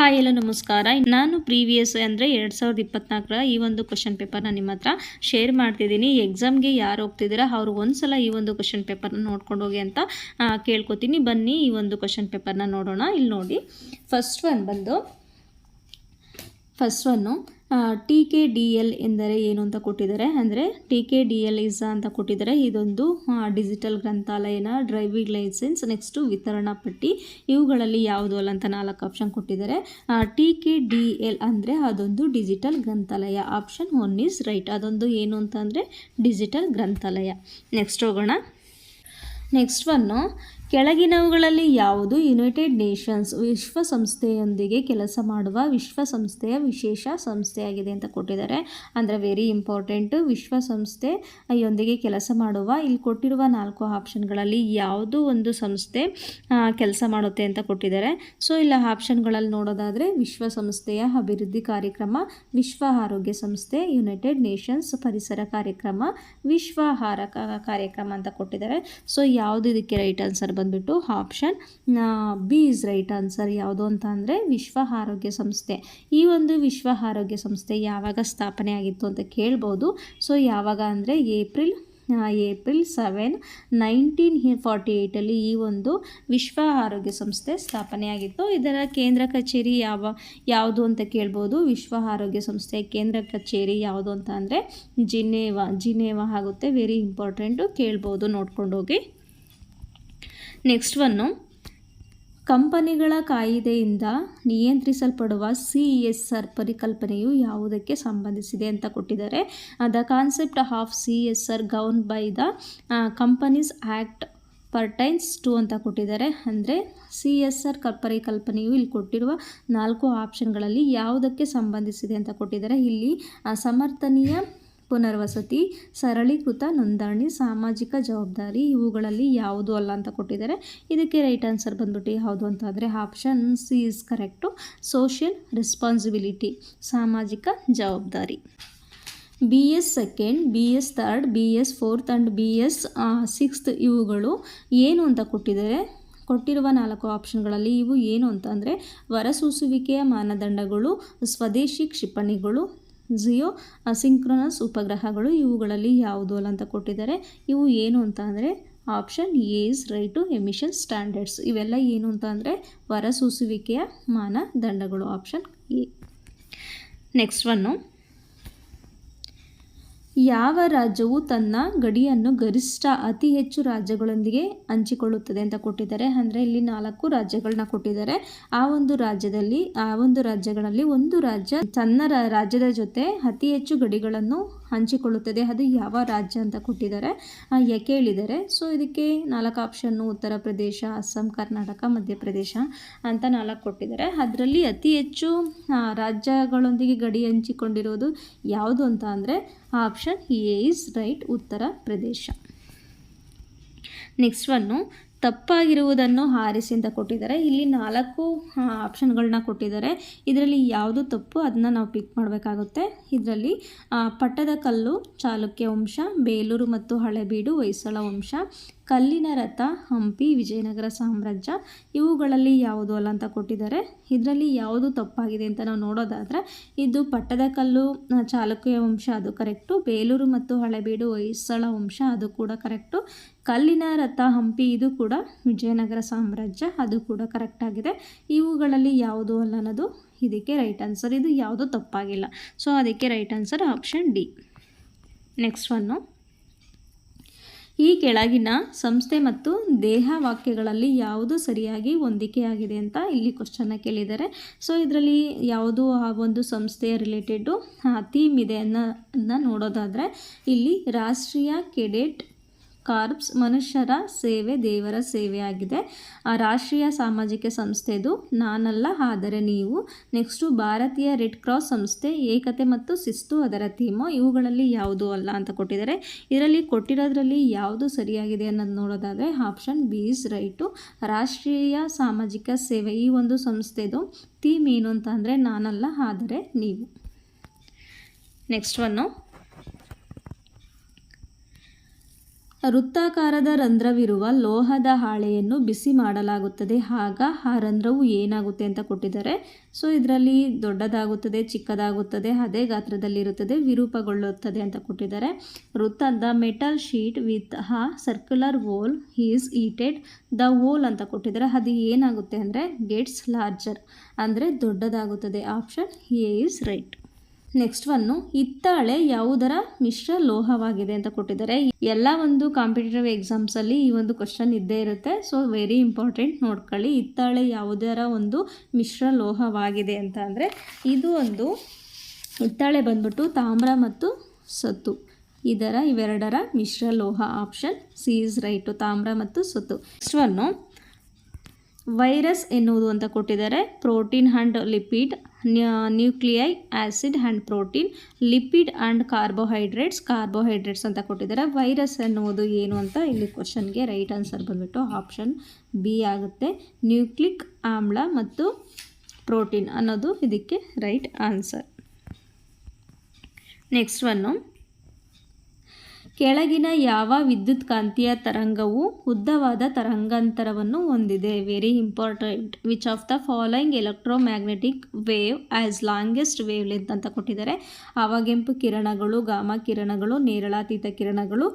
Hi ಎಲ್ಲ ನಮಸ್ಕಾರ. ನಾನು ಪ್ರೀವಿಯಸ್ ಅಂದರೆ 2024ರ ಈ ಒಂದು ಕ್ವಶನ್ ಪೇಪರ್ನ ನಿಮ್ಮ ಹತ್ರ ಶೇರ್ ಮಾಡ್ತಿದ್ದೀನಿ. ಎಕ್ಸಾಮ್ಗೆ ಯಾರು ಹೋಗ್ತಿದ್ದೀರಾ ಅವರು ಒಂದ್ಸಲ ಈ ಒಂದು ಕ್ವಶನ್ ಪೇಪರ್ನ ನೋಡ್ಕೊಂಡು ಹೋಗಿ ಅಂತ ಕೇಳ್ಕೊತೀನಿ. ಬನ್ನಿ ಈ ಒಂದು ಕ್ವಶನ್ ಪೇಪರ್ನ ನೋಡೋಣ. ಇಲ್ಲಿ ನೋಡಿ, ಫಸ್ಟ್ ಒನ್ನು TKDL ಎಂದರೆ ಏನು ಅಂತ ಕೊಟ್ಟಿದ್ದಾರೆ. ಅಂದರೆ TKDL ಅಂತ ಕೊಟ್ಟಿದ್ದಾರೆ. ಇದೊಂದು ಡಿಜಿಟಲ್ ಗ್ರಂಥಾಲಯನ, ಡ್ರೈವಿಂಗ್ ಲೈಸೆನ್ಸ್, ನೆಕ್ಸ್ಟು ವಿತರಣಾ ಪಟ್ಟಿ, ಇವುಗಳಲ್ಲಿ ಯಾವುದು ಅಲ್ಲ ಅಂತ 4 ಆಪ್ಷನ್ ಕೊಟ್ಟಿದ್ದಾರೆ. TKDL ಅಂದರೆ ಅದೊಂದು ಡಿಜಿಟಲ್ ಗ್ರಂಥಾಲಯ. Option 1 is right. ಅದೊಂದು ಏನು ಅಂತ ಅಂದರೆ ಡಿಜಿಟಲ್ ಗ್ರಂಥಾಲಯ. ನೆಕ್ಸ್ಟ್ ಹೋಗೋಣ. ನೆಕ್ಸ್ಟ್ ಒನ್ನು, ಕೆಳಗಿನವುಗಳಲ್ಲಿ ಯಾವುದು ಯುನೈಟೆಡ್ ನೇಷನ್ಸ್ ವಿಶ್ವಸಂಸ್ಥೆಯೊಂದಿಗೆ ಕೆಲಸ ಮಾಡುವ ವಿಶ್ವಸಂಸ್ಥೆಯ ವಿಶೇಷ ಸಂಸ್ಥೆಯಾಗಿದೆ ಅಂತ ಕೊಟ್ಟಿದ್ದಾರೆ. ಅಂದರೆ ವೆರಿ ಇಂಪಾರ್ಟೆಂಟು. ವಿಶ್ವಸಂಸ್ಥೆಯೊಂದಿಗೆ ಕೆಲಸ ಮಾಡುವ, ಇಲ್ಲಿ ಕೊಟ್ಟಿರುವ 4 ಆಪ್ಷನ್ಗಳಲ್ಲಿ ಯಾವುದೋ ಒಂದು ಸಂಸ್ಥೆ ಕೆಲಸ ಮಾಡುತ್ತೆ ಅಂತ ಕೊಟ್ಟಿದ್ದಾರೆ. ಸೊ ಇಲ್ಲ ಆಪ್ಷನ್ಗಳಲ್ಲಿ ನೋಡೋದಾದರೆ ವಿಶ್ವಸಂಸ್ಥೆಯ ಅಭಿವೃದ್ಧಿ ಕಾರ್ಯಕ್ರಮ, ವಿಶ್ವ ಆರೋಗ್ಯ ಸಂಸ್ಥೆ, ಯುನೈಟೆಡ್ ನೇಷನ್ಸ್ ಪರಿಸರ ಕಾರ್ಯಕ್ರಮ, ವಿಶ್ವ ಆಹಾರ ಕಾರ್ಯಕ್ರಮ ಅಂತ ಕೊಟ್ಟಿದ್ದಾರೆ. ಸೊ ಯಾವುದು ಇದಕ್ಕೆ ರೈಟ್ ಆನ್ಸರ್ ಬಂದ್ಬಿಟ್ಟು option B is right answer. ಯಾವುದು ಅಂತ ಅಂದರೆ ವಿಶ್ವ ಆರೋಗ್ಯ ಸಂಸ್ಥೆ. ಈ ಒಂದು ವಿಶ್ವ ಆರೋಗ್ಯ ಸಂಸ್ಥೆ ಯಾವಾಗ ಸ್ಥಾಪನೆ ಆಗಿತ್ತು ಅಂತ ಕೇಳ್ಬೋದು. ಸೊ ಯಾವಾಗ ಅಂದರೆ ಏಪ್ರಿಲ್ 7, 1948 ಈ ಒಂದು ವಿಶ್ವ ಆರೋಗ್ಯ ಸಂಸ್ಥೆ ಸ್ಥಾಪನೆಯಾಗಿತ್ತು. ಇದರ ಕೇಂದ್ರ ಕಚೇರಿ ಯಾವುದು ಅಂತ ಕೇಳ್ಬೋದು. ವಿಶ್ವ ಆರೋಗ್ಯ ಸಂಸ್ಥೆಯ ಕೇಂದ್ರ ಕಚೇರಿ ಯಾವುದು ಅಂತ ಅಂದರೆ ಜಿನೇವಾ ಆಗುತ್ತೆ. ವೆರಿ ಇಂಪಾರ್ಟೆಂಟು, ಕೇಳ್ಬೋದು, ನೋಡ್ಕೊಂಡೋಗಿ. ನೆಕ್ಸ್ಟ್ ಒನ್ನು, ಕಂಪನಿಗಳ ಕಾಯಿದೆಯಿಂದ ನಿಯಂತ್ರಿಸಲ್ಪಡುವ CSR ಪರಿಕಲ್ಪನೆಯು ಯಾವುದಕ್ಕೆ ಸಂಬಂಧಿಸಿದೆ ಅಂತ ಕೊಟ್ಟಿದ್ದಾರೆ. The concept of CSR govern by the companies act pertains to ಅಂತ ಕೊಟ್ಟಿದ್ದಾರೆ. ಅಂದರೆ CSR ಪರಿಕಲ್ಪನೆಯು ಇಲ್ಲಿ ಕೊಟ್ಟಿರುವ 4 ಆಪ್ಷನ್ಗಳಲ್ಲಿ ಯಾವುದಕ್ಕೆ ಸಂಬಂಧಿಸಿದೆ ಅಂತ ಕೊಟ್ಟಿದ್ದಾರೆ. ಇಲ್ಲಿ ಸಮರ್ಥನೀಯ ಪುನರ್ವಸತಿ, ಸರಳೀಕೃತ ನೋಂದಣಿ, ಸಾಮಾಜಿಕ ಜವಾಬ್ದಾರಿ, ಇವುಗಳಲ್ಲಿ ಯಾವುದು ಅಲ್ಲ ಅಂತ ಕೊಟ್ಟಿದ್ದಾರೆ. ಇದಕ್ಕೆ ರೈಟ್ ಆನ್ಸರ್ ಬಂದ್ಬಿಟ್ಟು ಯಾವುದು ಅಂತ ಅಂದರೆ option C is correct. Social responsibility, ಸಾಮಾಜಿಕ ಜವಾಬ್ದಾರಿ. BS 2nd, BS 3rd, BS 4th and BS 6th ಇವುಗಳು ಏನು ಅಂತ ಕೊಟ್ಟಿದ್ದಾರೆ. ಕೊಟ್ಟಿರುವ 4 ಆಪ್ಷನ್ಗಳಲ್ಲಿ ಇವು ಏನು ಅಂತ ಅಂದರೆ ಹೊರಸೂಸುವಿಕೆಯ ಮಾನದಂಡಗಳು, ಸ್ವದೇಶಿ ಕ್ಷಿಪಣಿಗಳು, ಜಿಯೋ ಅಸಿಂಕ್ರೊನಸ್ ಉಪಗ್ರಹಗಳು, ಇವುಗಳಲ್ಲಿ ಯಾವುದು ಅಲ್ಲ ಅಂತ ಕೊಟ್ಟಿದ್ದಾರೆ. ಇವು ಏನು ಅಂತ ಅಂದರೆ option A is right to emission standards. ಇವೆಲ್ಲ ಏನು ಅಂತ ಅಂದರೆ ಹೊರಸೂಸುವಿಕೆಯ ಮಾನದಂಡಗಳು. Option A. ನೆಕ್ಸ್ಟ್ ಒನ್ನು, ಯಾವ ರಾಜ್ಯವು ತನ್ನ ಗಡಿಯನ್ನು ಗರಿಷ್ಠ ಅತಿ ಹೆಚ್ಚು ರಾಜ್ಯಗಳೊಂದಿಗೆ ಹಂಚಿಕೊಳ್ಳುತ್ತದೆ ಅಂತ ಕೊಟ್ಟಿದ್ದಾರೆ. ಅಂದರೆ ಇಲ್ಲಿ 4 ರಾಜ್ಯಗಳನ್ನ ಕೊಟ್ಟಿದ್ದಾರೆ. ಆ ಒಂದು ರಾಜ್ಯಗಳಲ್ಲಿ ಒಂದು ರಾಜ್ಯ ತನ್ನ ರಾಜ್ಯದ ಜೊತೆ ಅತಿ ಹೆಚ್ಚು ಗಡಿಗಳನ್ನು ಹಂಚಿಕೊಳ್ಳುತ್ತದೆ. ಅದು ಯಾವ ರಾಜ್ಯ ಅಂತ ಕೊಟ್ಟಿದ್ದಾರೆ, ಕೇಳಿದ್ದಾರೆ. ಸೊ ಇದಕ್ಕೆ 4 ಆಪ್ಷನ್ನು ಉತ್ತರ ಪ್ರದೇಶ, ಅಸ್ಸಾಂ, ಕರ್ನಾಟಕ, ಮಧ್ಯಪ್ರದೇಶ ಅಂತ 4 ಕೊಟ್ಟಿದ್ದಾರೆ. ಅದರಲ್ಲಿ ಅತಿ ಹೆಚ್ಚು ರಾಜ್ಯಗಳೊಂದಿಗೆ ಗಡಿ ಹಂಚಿಕೊಂಡಿರೋದು ಯಾವುದು ಅಂತ ಅಂದರೆ option A is right, Uttar Pradesh. Next one, ತಪ್ಪಾಗಿರುವುದನ್ನು ಆರಿಸಿ ಅಂತ ಕೊಟ್ಟಿದ್ದಾರೆ. ಇಲ್ಲಿ 4 ಆಪ್ಷನ್ಗಳನ್ನ ಕೊಟ್ಟಿದ್ದಾರೆ. ಇದರಲ್ಲಿ ಯಾವುದು ತಪ್ಪು ಅದನ್ನ ನಾವು ಪಿಕ್ ಮಾಡಬೇಕಾಗುತ್ತೆ. ಇದರಲ್ಲಿ ಪಟ್ಟದಕಲ್ಲು ಚಾಲುಕ್ಯ ವಂಶ, ಬೇಲೂರು ಮತ್ತು ಹಳೆಬೀಡು ಹೊಯ್ಸಳ ವಂಶ, ಕಲ್ಲಿನ ರಥ ಹಂಪಿ ವಿಜಯನಗರ ಸಾಮ್ರಾಜ್ಯ, ಇವುಗಳಲ್ಲಿ ಯಾವುದು ಅಲ್ಲ ಅಂತ ಕೊಟ್ಟಿದ್ದಾರೆ. ಇದರಲ್ಲಿ ಯಾವುದು ತಪ್ಪಾಗಿದೆ ಅಂತ ನಾವು ನೋಡೋದಾದರೆ ಇದು ಪಟ್ಟದಕಲ್ಲು ಚಾಲುಕ್ಯ ವಂಶ, ಅದು ಕರೆಕ್ಟು. ಬೇಲೂರು ಮತ್ತು ಹಳೆಬೀಡು ಹೊಯ್ಸಳ ವಂಶ, ಅದು ಕೂಡ ಕರೆಕ್ಟು. ಕಲ್ಲಿನ ರಥ ಹಂಪಿ, ಇದು ಕೂಡ ವಿಜಯನಗರ ಸಾಮ್ರಾಜ್ಯ, ಅದು ಕೂಡ ಕರೆಕ್ಟ್ ಆಗಿದೆ. ಇವುಗಳಲ್ಲಿ ಯಾವುದು ಅಲ್ಲ ಅನ್ನೋದು ಇದಕ್ಕೆ ರೈಟ್ ಆನ್ಸರ್. ಇದು ಯಾವುದು ತಪ್ಪಾಗಿಲ್ಲ. ಸೊ ಅದಕ್ಕೆ right answer option D. Next one, ಈ ಕೆಳಗಿನ ಸಂಸ್ಥೆ ಮತ್ತು ದೇಹ ವಾಕ್ಯಗಳಲ್ಲಿ ಯಾವುದು ಸರಿಯಾಗಿ ಹೊಂದಿಕೆಯಾಗಿದೆ ಅಂತ ಇಲ್ಲಿ ಕ್ವಶನ್ನ ಕೇಳಿದ್ದಾರೆ. ಸೊ ಇದರಲ್ಲಿ ಯಾವುದು ಆ ಒಂದು ಸಂಸ್ಥೆಯ ರಿಲೇಟೆಡು ಥೀಮ್ ಇದೆ ಅನ್ನೋದನ್ನ ನೋಡೋದಾದರೆ ಇಲ್ಲಿ ರಾಷ್ಟ್ರೀಯ ಕೆಡೆಟ್ ಕಾರ್ಪ್ಸ್ ಮನುಷ್ಯರ ಸೇವೆ ದೇವರ ಸೇವೆ ಆಗಿದೆ. ರಾಷ್ಟ್ರೀಯ ಸಾಮಾಜಿಕ ಸಂಸ್ಥೆದು ನಾನಲ್ಲ ಆದರೆ ನೀವು. ನೆಕ್ಸ್ಟು ಭಾರತೀಯ ರೆಡ್ ಕ್ರಾಸ್ ಸಂಸ್ಥೆ ಏಕತೆ ಮತ್ತು ಶಿಸ್ತು ಅದರ ಥೀಮು. ಇವುಗಳಲ್ಲಿ ಯಾವುದು ಅಲ್ಲ ಅಂತ ಕೊಟ್ಟಿದ್ದಾರೆ. ಇದರಲ್ಲಿ ಕೊಟ್ಟಿರೋದ್ರಲ್ಲಿ ಯಾವುದು ಸರಿಯಾಗಿದೆ ಅನ್ನೋದು ನೋಡೋದಾದರೆ ಆಪ್ಷನ್ ಬಿ ಇಸ್ ರೈಟು. ರಾಷ್ಟ್ರೀಯ ಸಾಮಾಜಿಕ ಸೇವೆ ಈ ಒಂದು ಸಂಸ್ಥೆದು ಥೀಮ್ ಏನು ಅಂತ ಅಂದರೆ ನಾನಲ್ಲ ಆದರೆ ನೀವು. ನೆಕ್ಸ್ಟ್ ಒನ್ನು, ವೃತ್ತಾಕಾರದ ರಂಧ್ರವಿರುವ ಲೋಹದ ಹಾಳೆಯನ್ನು ಬಿಸಿ ಮಾಡಲಾಗುತ್ತದೆ, ಆಗ ಆ ರಂಧ್ರವು ಏನಾಗುತ್ತೆ ಅಂತ ಕೊಟ್ಟಿದ್ದಾರೆ. ಸೊ ಇದರಲ್ಲಿ ದೊಡ್ಡದಾಗುತ್ತದೆ, ಚಿಕ್ಕದಾಗುತ್ತದೆ, ಅದೇ ಗಾತ್ರದಲ್ಲಿರುತ್ತದೆ, ವಿರೂಪಗೊಳ್ಳುತ್ತದೆ ಅಂತ ಕೊಟ್ಟಿದ್ದಾರೆ. ವೃತ್ತದ metal sheet with a circular hole is heated, the hole ಅಂತ ಕೊಟ್ಟಿದ್ದಾರೆ. ಅದು ಏನಾಗುತ್ತೆ ಅಂದರೆ ಗೆಟ್ಸ್ ಲಾರ್ಜರ್, ಅಂದರೆ ದೊಡ್ಡದಾಗುತ್ತದೆ. Option A is right. Next one, ಹಿತ್ತಾಳೆ ಯಾವುದರ ಮಿಶ್ರ ಲೋಹವಾಗಿದೆ ಅಂತ ಕೊಟ್ಟಿದ್ದಾರೆ. ಎಲ್ಲ ಒಂದು ಕಾಂಪಿಟೇಟಿವ್ ಎಕ್ಸಾಮ್ಸಲ್ಲಿ ಈ ಒಂದು ಕ್ವಶನ್ ಇದ್ದೇ ಇರುತ್ತೆ. ಸೊ ವೆರಿ ಇಂಪಾರ್ಟೆಂಟ್, ನೋಡ್ಕೊಳ್ಳಿ. ಹಿತ್ತಾಳೆ ಯಾವುದರ ಒಂದು ಮಿಶ್ರ ಲೋಹವಾಗಿದೆ ಅಂತ ಅಂದರೆ ಇದು ಒಂದು ಹಿತ್ತಾಳೆ ಬಂದ್ಬಿಟ್ಟು ತಾಮ್ರ ಮತ್ತು ಸತು, ಇವೆರಡರ ಮಿಶ್ರ ಲೋಹ. ಆಪ್ಷನ್ ಸಿ ಇಸ್ ರೈಟು, ತಾಮ್ರ ಮತ್ತು ಸತು. ನೆಕ್ಸ್ಟ್ ಒನ್ನು, ವೈರಸ್ ಎನ್ನುವುದು ಅಂತ ಕೊಟ್ಟಿದ್ದಾರೆ. Protein and lipid, nuclei, acid and protein, lipid and carbohydrates ಅಂತ ಕೊಟ್ಟಿದ್ದಾರೆ. ವೈರಸ್ ಎನ್ನುವುದು ಏನು ಅಂತ ಇಲ್ಲಿ ಕ್ವಶನ್ಗೆ ರೈಟ್ ಆನ್ಸರ್ ಬಂದ್ಬಿಟ್ಟು ಆಪ್ಷನ್ ಬಿ ಆಗುತ್ತೆ. ನ್ಯೂಕ್ಲಿಕ್ ಆಮ್ಲ ಮತ್ತು ಪ್ರೋಟೀನ್ ಅನ್ನೋದು ಇದಕ್ಕೆ ರೈಟ್ ಆನ್ಸರ್. ನೆಕ್ಸ್ಟ್ ಒನ್ನು, ಕೆಳಗಿನ ಯಾವ ವಿದ್ಯುತ್ಕಾಂತೀಯ ತರಂಗವು ಉದ್ದವಾದ ತರಂಗಾಂತರವನ್ನು ಹೊಂದಿದೆ? Very important. Which of the following electromagnetic wave as longest wave length ಅಂತ ಕೊಟ್ಟಿದ್ದಾರೆ. ಆವಗೆಂಪು ಕಿರಣಗಳು, ಗಾಮಾ ಕಿರಣಗಳು, ನೇರಳಾತೀತ ಕಿರಣಗಳು,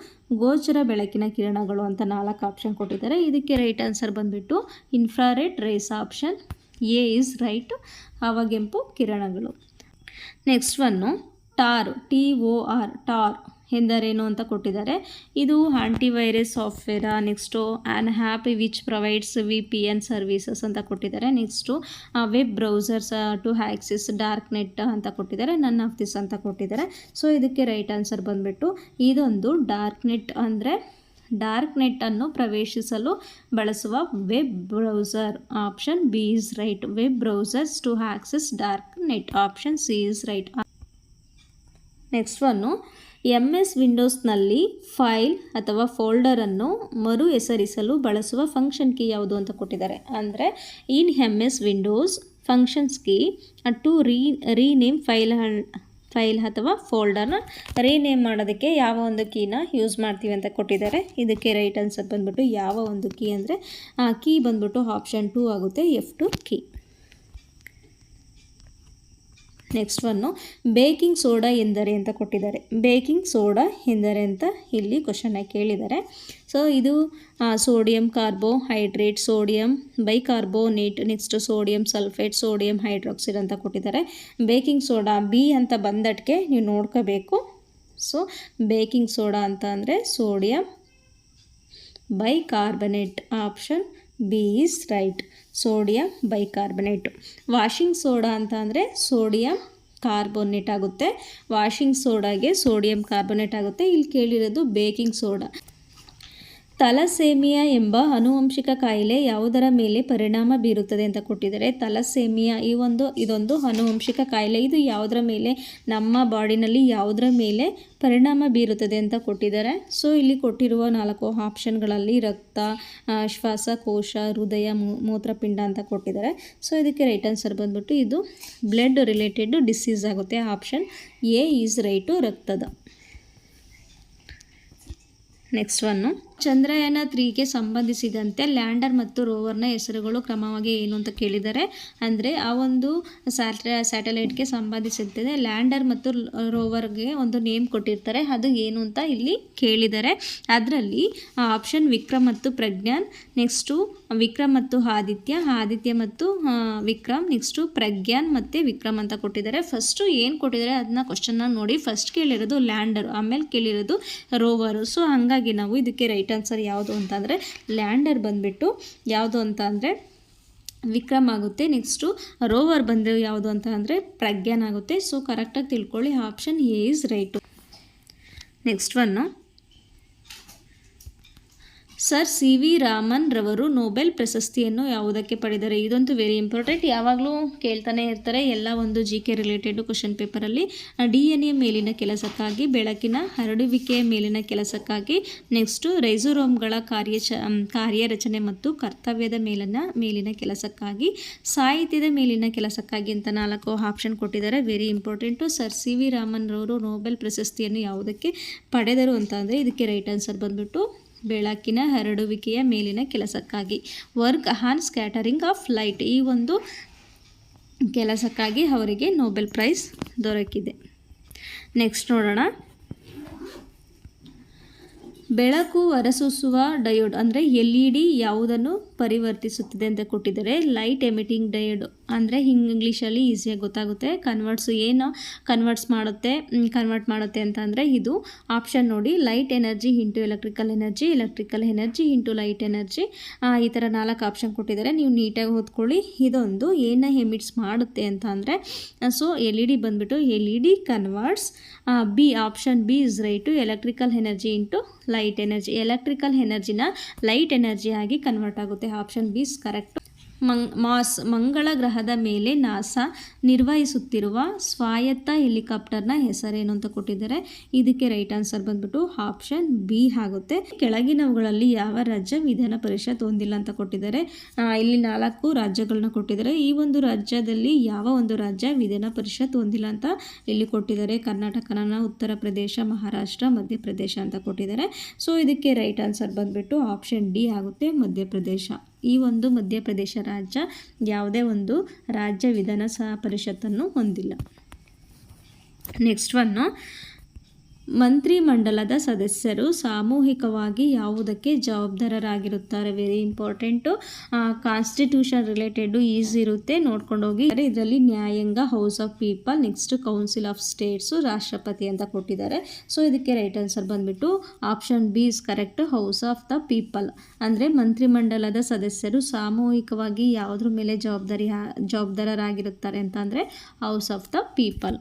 ಗೋಚರ ಬೆಳಕಿನ ಕಿರಣಗಳು ಅಂತ 4 ಆಪ್ಷನ್ ಕೊಟ್ಟಿದ್ದಾರೆ. ಇದಕ್ಕೆ ರೈಟ್ ಆನ್ಸರ್ ಬಂದುಬಿಟ್ಟು infrared rays. Option A is right, ಆವಗೆಂಪು ಕಿರಣಗಳು. Next one, Tor, TOR, Tor ಎಂದರೇನು ಅಂತ ಕೊಟ್ಟಿದ್ದಾರೆ. ಇದು ಆಂಟಿವೈರಸ್ ಸಾಫ್ಟ್ವೇರಾ, next an app which provides VPN services ಅಂತ ಕೊಟ್ಟಿದ್ದಾರೆ. Next web browsers to access dark net ಅಂತ ಕೊಟ್ಟಿದ್ದಾರೆ. ನನ್ ಆಫ್ ದಿಸ್ ಅಂತ ಕೊಟ್ಟಿದ್ದಾರೆ. ಸೊ ಇದಕ್ಕೆ ರೈಟ್ ಆನ್ಸರ್ ಬಂದುಬಿಟ್ಟು ಇದೊಂದು ಡಾರ್ಕ್ ನೆಟ್, ಅಂದರೆ ಡಾರ್ಕ್ ನೆಟ್ಟನ್ನು ಪ್ರವೇಶಿಸಲು ಬಳಸುವ web browser. Option B is right, web browsers to access dark net. Option C is right. Next one, MS ವಿಂಡೋಸ್ನಲ್ಲಿ ಫೈಲ್ ಅಥವಾ ಫೋಲ್ಡರನ್ನು ಮರು ಹೆಸರಿಸಲು ಬಳಸುವ ಫಂಕ್ಷನ್ ಕೀ ಯಾವುದು ಅಂತ ಕೊಟ್ಟಿದ್ದಾರೆ. ಅಂದರೆ in MS Windows functions key to rename file ಅಥವಾ ಫೋಲ್ಡರ್ನ ರೀನೇಮ್ ಮಾಡೋದಕ್ಕೆ ಯಾವ ಒಂದು ಕೀನ ಯೂಸ್ ಮಾಡ್ತೀವಿ ಅಂತ ಕೊಟ್ಟಿದ್ದಾರೆ. ಇದಕ್ಕೆ ರೈಟ್ ಆನ್ಸರ್ ಬಂದ್ಬಿಟ್ಟು ಯಾವ ಒಂದು ಕೀ ಅಂದರೆ ಕೀ ಬಂದ್ಬಿಟ್ಟು ಆಪ್ಷನ್ 2 ಆಗುತ್ತೆ, F2 key. Next one, baking soda ಎಂದರೆ ಅಂತ ಕೊಟ್ಟಿದ್ದಾರೆ. ಬೇಕಿಂಗ್ ಸೋಡಾ ಎಂದರೆ ಅಂತ ಇಲ್ಲಿ ಕ್ವಶನ್ನ ಕೇಳಿದ್ದಾರೆ. ಸೊ ಇದು sodium carbohydrate, sodium bicarbonate, next sodium sulphate, sodium hydroxide ಅಂತ ಕೊಟ್ಟಿದ್ದಾರೆ. ಬೇಕಿಂಗ್ ಸೋಡಾ ಬಿ ಅಂತ ಬಂದಟ್ಗೆ ನೀವು ನೋಡ್ಕೋಬೇಕು. ಸೊ ಬೇಕಿಂಗ್ ಸೋಡಾ ಅಂತ ಅಂದರೆ sodium bicarbonate. Option B is right, sodium bicarbonate. Washing soda ಅಂತ ಅಂದರೆ ಸೋಡಿಯಂ ಕಾರ್ಬೋನೇಟ್ ಆಗುತ್ತೆ. ವಾಷಿಂಗ್ ಸೋಡಾಗೆ ಸೋಡಿಯಂ ಕಾರ್ಬೋನೇಟ್ ಆಗುತ್ತೆ. ಇಲ್ಲಿ ಕೇಳಿರೋದು ಬೇಕಿಂಗ್ ಸೋಡಾ. ತಲಸೇಮಿಯಾ ಎಂಬ ಆನುವಂಶಿಕ ಕಾಯಿಲೆ ಯಾವುದರ ಮೇಲೆ ಪರಿಣಾಮ ಬೀರುತ್ತದೆ ಅಂತ ಕೊಟ್ಟಿದ್ದಾರೆ. ತಲಸೇಮಿಯಾ ಇದೊಂದು ಆನುವಂಶಿಕ ಕಾಯಿಲೆ. ಇದು ಯಾವುದರ ಮೇಲೆ, ನಮ್ಮ ಬಾಡಿನಲ್ಲಿ ಯಾವುದರ ಮೇಲೆ ಪರಿಣಾಮ ಬೀರುತ್ತದೆ ಅಂತ ಕೊಟ್ಟಿದ್ದಾರೆ. ಸೊ ಇಲ್ಲಿ ಕೊಟ್ಟಿರುವ 4 ಆಪ್ಷನ್ಗಳಲ್ಲಿ ರಕ್ತ, ಶ್ವಾಸಕೋಶ, ಹೃದಯ, ಮೂತ್ರಪಿಂಡ ಅಂತ ಕೊಟ್ಟಿದ್ದಾರೆ. ಸೊ ಇದಕ್ಕೆ ರೈಟ್ ಆನ್ಸರ್ ಬಂದ್ಬಿಟ್ಟು ಇದು ಬ್ಲಡ್ ರಿಲೇಟೆಡ್ ಡಿಸೀಸ್ ಆಗುತ್ತೆ. ಆಪ್ಷನ್ ಎ ಈಸ್ ರೈಟು, ರಕ್ತದ. ನೆಕ್ಸ್ಟ್ ಒನ್ನು, ಚಂದ್ರಯಾನ 3ಗೆ ಸಂಬಂಧಿಸಿದಂತೆ ಲ್ಯಾಂಡರ್ ಮತ್ತು ರೋವರ್ನ ಹೆಸರುಗಳು ಕ್ರಮವಾಗಿ ಏನು ಅಂತ ಕೇಳಿದ್ದಾರೆ. ಅಂದರೆ ಆ ಒಂದು ಸ್ಯಾಟಲೈಟ್ಗೆ ಸಂಬಂಧಿಸಿರ್ತದೆ. ಲ್ಯಾಂಡರ್ ಮತ್ತು ರೋವರ್ಗೆ ಒಂದು ನೇಮ್ ಕೊಟ್ಟಿರ್ತಾರೆ, ಅದು ಏನು ಅಂತ ಇಲ್ಲಿ ಕೇಳಿದ್ದಾರೆ. ಅದರಲ್ಲಿ ಆಪ್ಷನ್ ವಿಕ್ರಮ್ ಮತ್ತು ಪ್ರಜ್ಞಾನ್, ನೆಕ್ಸ್ಟು ವಿಕ್ರಮ್ ಮತ್ತು ಆದಿತ್ಯ ಮತ್ತು ವಿಕ್ರಮ್, ನೆಕ್ಸ್ಟು ಪ್ರಜ್ಞಾನ್ ಮತ್ತು ವಿಕ್ರಮ್ ಅಂತ ಕೊಟ್ಟಿದ್ದಾರೆ. ಫಸ್ಟು ಏನು ಕೊಟ್ಟಿದ್ದಾರೆ ಅದನ್ನ ಕ್ವಶನ್ನ ನೋಡಿ. ಫಸ್ಟ್ ಕೇಳಿರೋದು ಲ್ಯಾಂಡರ್, ಆಮೇಲೆ ಕೇಳಿರೋದು ರೋವರು. ಸೊ ಹಾಗಾಗಿ ನಾವು ಇದಕ್ಕೆ ರೈಟ್ ಆನ್ಸರ್ ಯಾವುದು ಅಂತಂದರೆ ಲ್ಯಾಂಡರ್ ಬಂದುಬಿಟ್ಟು ಯಾವುದು ಅಂತ ಅಂದರೆ ವಿಕ್ರಮ್ ಆಗುತ್ತೆ. ನೆಕ್ಸ್ಟು ರೋವರ್ ಬಂದು ಯಾವುದು ಅಂತ ಅಂದರೆ ಪ್ರಜ್ಞಾನ್ ಆಗುತ್ತೆ. ಸೊ ಕರೆಕ್ಟಾಗಿ ತಿಳ್ಕೊಳ್ಳಿ, option A is right. Next one, sir C V Raman ರವರು ನೊಬೆಲ್ ಪ್ರಶಸ್ತಿಯನ್ನು ಯಾವುದಕ್ಕೆ ಪಡೆದರೆ? ಇದಂತೂ ವೆರಿ ಇಂಪಾರ್ಟೆಂಟ್, ಯಾವಾಗಲೂ ಕೇಳ್ತಾನೆ ಇರ್ತಾರೆ ಎಲ್ಲ ಒಂದು ಜಿ ಕೆ ರಿಲೇಟೆಡ್ ಕ್ವಶನ್ ಪೇಪರಲ್ಲಿ. DNA ಮೇಲಿನ ಕೆಲಸಕ್ಕಾಗಿ, ಬೆಳಕಿನ ಹರಡುವಿಕೆಯ ಮೇಲಿನ ಕೆಲಸಕ್ಕಾಗಿ, ನೆಕ್ಸ್ಟು ರೈಸೋಸೋಮ್ಗಳ ಕಾರ್ಯರಚನೆ ಮತ್ತು ಕರ್ತವ್ಯದ ಮೇಲಿನ ಕೆಲಸಕ್ಕಾಗಿ, ಸಾಹಿತ್ಯದ ಮೇಲಿನ ಕೆಲಸಕ್ಕಾಗಿ ಅಂತ 4 ಆಪ್ಷನ್ ಕೊಟ್ಟಿದ್ದಾರೆ. Very important. Sir C V Raman ರವರು ನೊಬೆಲ್ ಪ್ರಶಸ್ತಿಯನ್ನು ಯಾವುದಕ್ಕೆ ಪಡೆದರು ಅಂತ ಅಂದರೆ ಇದಕ್ಕೆ ರೈಟ್ ಆನ್ಸರ್ ಬಂದ್ಬಿಟ್ಟು ಬೆಳಕಿನ ಹರಡುವಿಕೆಯ ಮೇಲಿನ ಕೆಲಸಕ್ಕಾಗಿ, work on scattering of light, ಈ ಒಂದು ಕೆಲಸಕ್ಕಾಗಿ ಅವರಿಗೆ ನೊಬೆಲ್ ಪ್ರೈಸ್ ದೊರಕಿದೆ. ನೆಕ್ಸ್ಟ್ ನೋಡೋಣ. ಬೆಳಕು ಹೊರಸೂಸುವ ಡಯೋಡ್ ಅಂದರೆ LED ಯಾವುದನ್ನು ಪರಿವರ್ತಿಸುತ್ತದೆ ಅಂತ ಕೊಟ್ಟಿದ್ದಾರೆ. ಲೈಟ್ ಎಮಿಟಿಂಗ್ ಡಯೋಡ್ ಅಂದರೆ ಇಂಗ್ಲೀಷಲ್ಲಿ ಈಸಿಯಾಗಿ ಗೊತ್ತಾಗುತ್ತೆ. ಕನ್ವರ್ಟ್ ಮಾಡುತ್ತೆ ಅಂತ ಅಂದರೆ ಇದು ಆಪ್ಷನ್ ನೋಡಿ, light energy into electrical energy, electrical energy into light energy, ಈ ಥರ 4 ಆಪ್ಷನ್ ಕೊಟ್ಟಿದ್ದಾರೆ. ನೀವು ನೀಟಾಗಿ ಓದ್ಕೊಳ್ಳಿ. ಇದೊಂದು ಏನು ಎಮಿಟ್ಸ್ ಮಾಡುತ್ತೆ ಅಂತ ಅಂದರೆ ಸೊ LED ಬಂದುಬಿಟ್ಟು LED converts option B is right, electrical energy into light energy, electrical ಎನರ್ಜಿನ ಲೈಟ್ ಎನರ್ಜಿ ಆಗಿ ಕನ್ವರ್ಟ್ ಆಗುತ್ತೆ. Option B is correct. ಮಂಗಳ ಗ್ರಹದ ಮೇಲೆ ನಾಸಾ ನಿರ್ವಹಿಸುತ್ತಿರುವ ಸ್ವಾಯತ್ತ ಹೆಲಿಕಾಪ್ಟರ್ನ ಹೆಸರೇನು ಅಂತ ಕೊಟ್ಟಿದ್ದಾರೆ. ಇದಕ್ಕೆ ರೈಟ್ ಆನ್ಸರ್ ಬಂದ್ಬಿಟ್ಟು ಆಪ್ಷನ್ ಬಿ ಆಗುತ್ತೆ. ಕೆಳಗಿನವುಗಳಲ್ಲಿ ಯಾವ ರಾಜ್ಯ ವಿಧಾನ ಪರಿಷತ್ ಹೊಂದಿಲ್ಲ ಅಂತ ಕೊಟ್ಟಿದ್ದಾರೆ. ಇಲ್ಲಿ 4 ರಾಜ್ಯಗಳನ್ನ ಕೊಟ್ಟಿದ್ದಾರೆ. ಈ ಒಂದು ರಾಜ್ಯದಲ್ಲಿ ಯಾವ ಒಂದು ರಾಜ್ಯ ವಿಧಾನ ಪರಿಷತ್ ಹೊಂದಿಲ್ಲ ಅಂತ ಇಲ್ಲಿ ಕೊಟ್ಟಿದ್ದಾರೆ. ಕರ್ನಾಟಕನ, ಉತ್ತರ ಪ್ರದೇಶ, ಮಹಾರಾಷ್ಟ್ರ, ಮಧ್ಯಪ್ರದೇಶ ಅಂತ ಕೊಟ್ಟಿದ್ದಾರೆ. ಸೊ ಇದಕ್ಕೆ ರೈಟ್ ಆನ್ಸರ್ ಬಂದ್ಬಿಟ್ಟು ಆಪ್ಷನ್ ಡಿ ಆಗುತ್ತೆ, ಮಧ್ಯಪ್ರದೇಶ. ಈ ಒಂದು ಮಧ್ಯಪ್ರದೇಶ ರಾಜ್ಯ ಯಾವುದೇ ಒಂದು ರಾಜ್ಯ ವಿಧಾನ ಪರಿಷತ್ತನ್ನು ಹೊಂದಿಲ್ಲ. ನೆಕ್ಸ್ಟ್ ಒನ್ನು, ಮಂತ್ರಿಮಂಡಲದ ಸದಸ್ಯರು ಸಾಮೂಹಿಕವಾಗಿ ಯಾವುದಕ್ಕೆ ಜವಾಬ್ದಾರರಾಗಿರುತ್ತಾರೆ? Very important. Constitution related easy ಇರುತ್ತೆ, ನೋಡ್ಕೊಂಡು ಹೋಗಿ. ಇದರಲ್ಲಿ ನ್ಯಾಯಾಂಗ, House of People, next Council of States, ರಾಷ್ಟ್ರಪತಿ ಅಂತ ಕೊಟ್ಟಿದ್ದಾರೆ. ಸೊ ಇದಕ್ಕೆ ರೈಟ್ ಆನ್ಸರ್ ಬಂದುಬಿಟ್ಟು option B is correct, House of the People. ಅಂದರೆ ಮಂತ್ರಿಮಂಡಲದ ಸದಸ್ಯರು ಸಾಮೂಹಿಕವಾಗಿ ಯಾವುದ್ರ ಮೇಲೆ ಜವಾಬ್ದಾರರಾಗಿರುತ್ತಾರೆ ಅಂತ ಅಂದರೆ House of the People.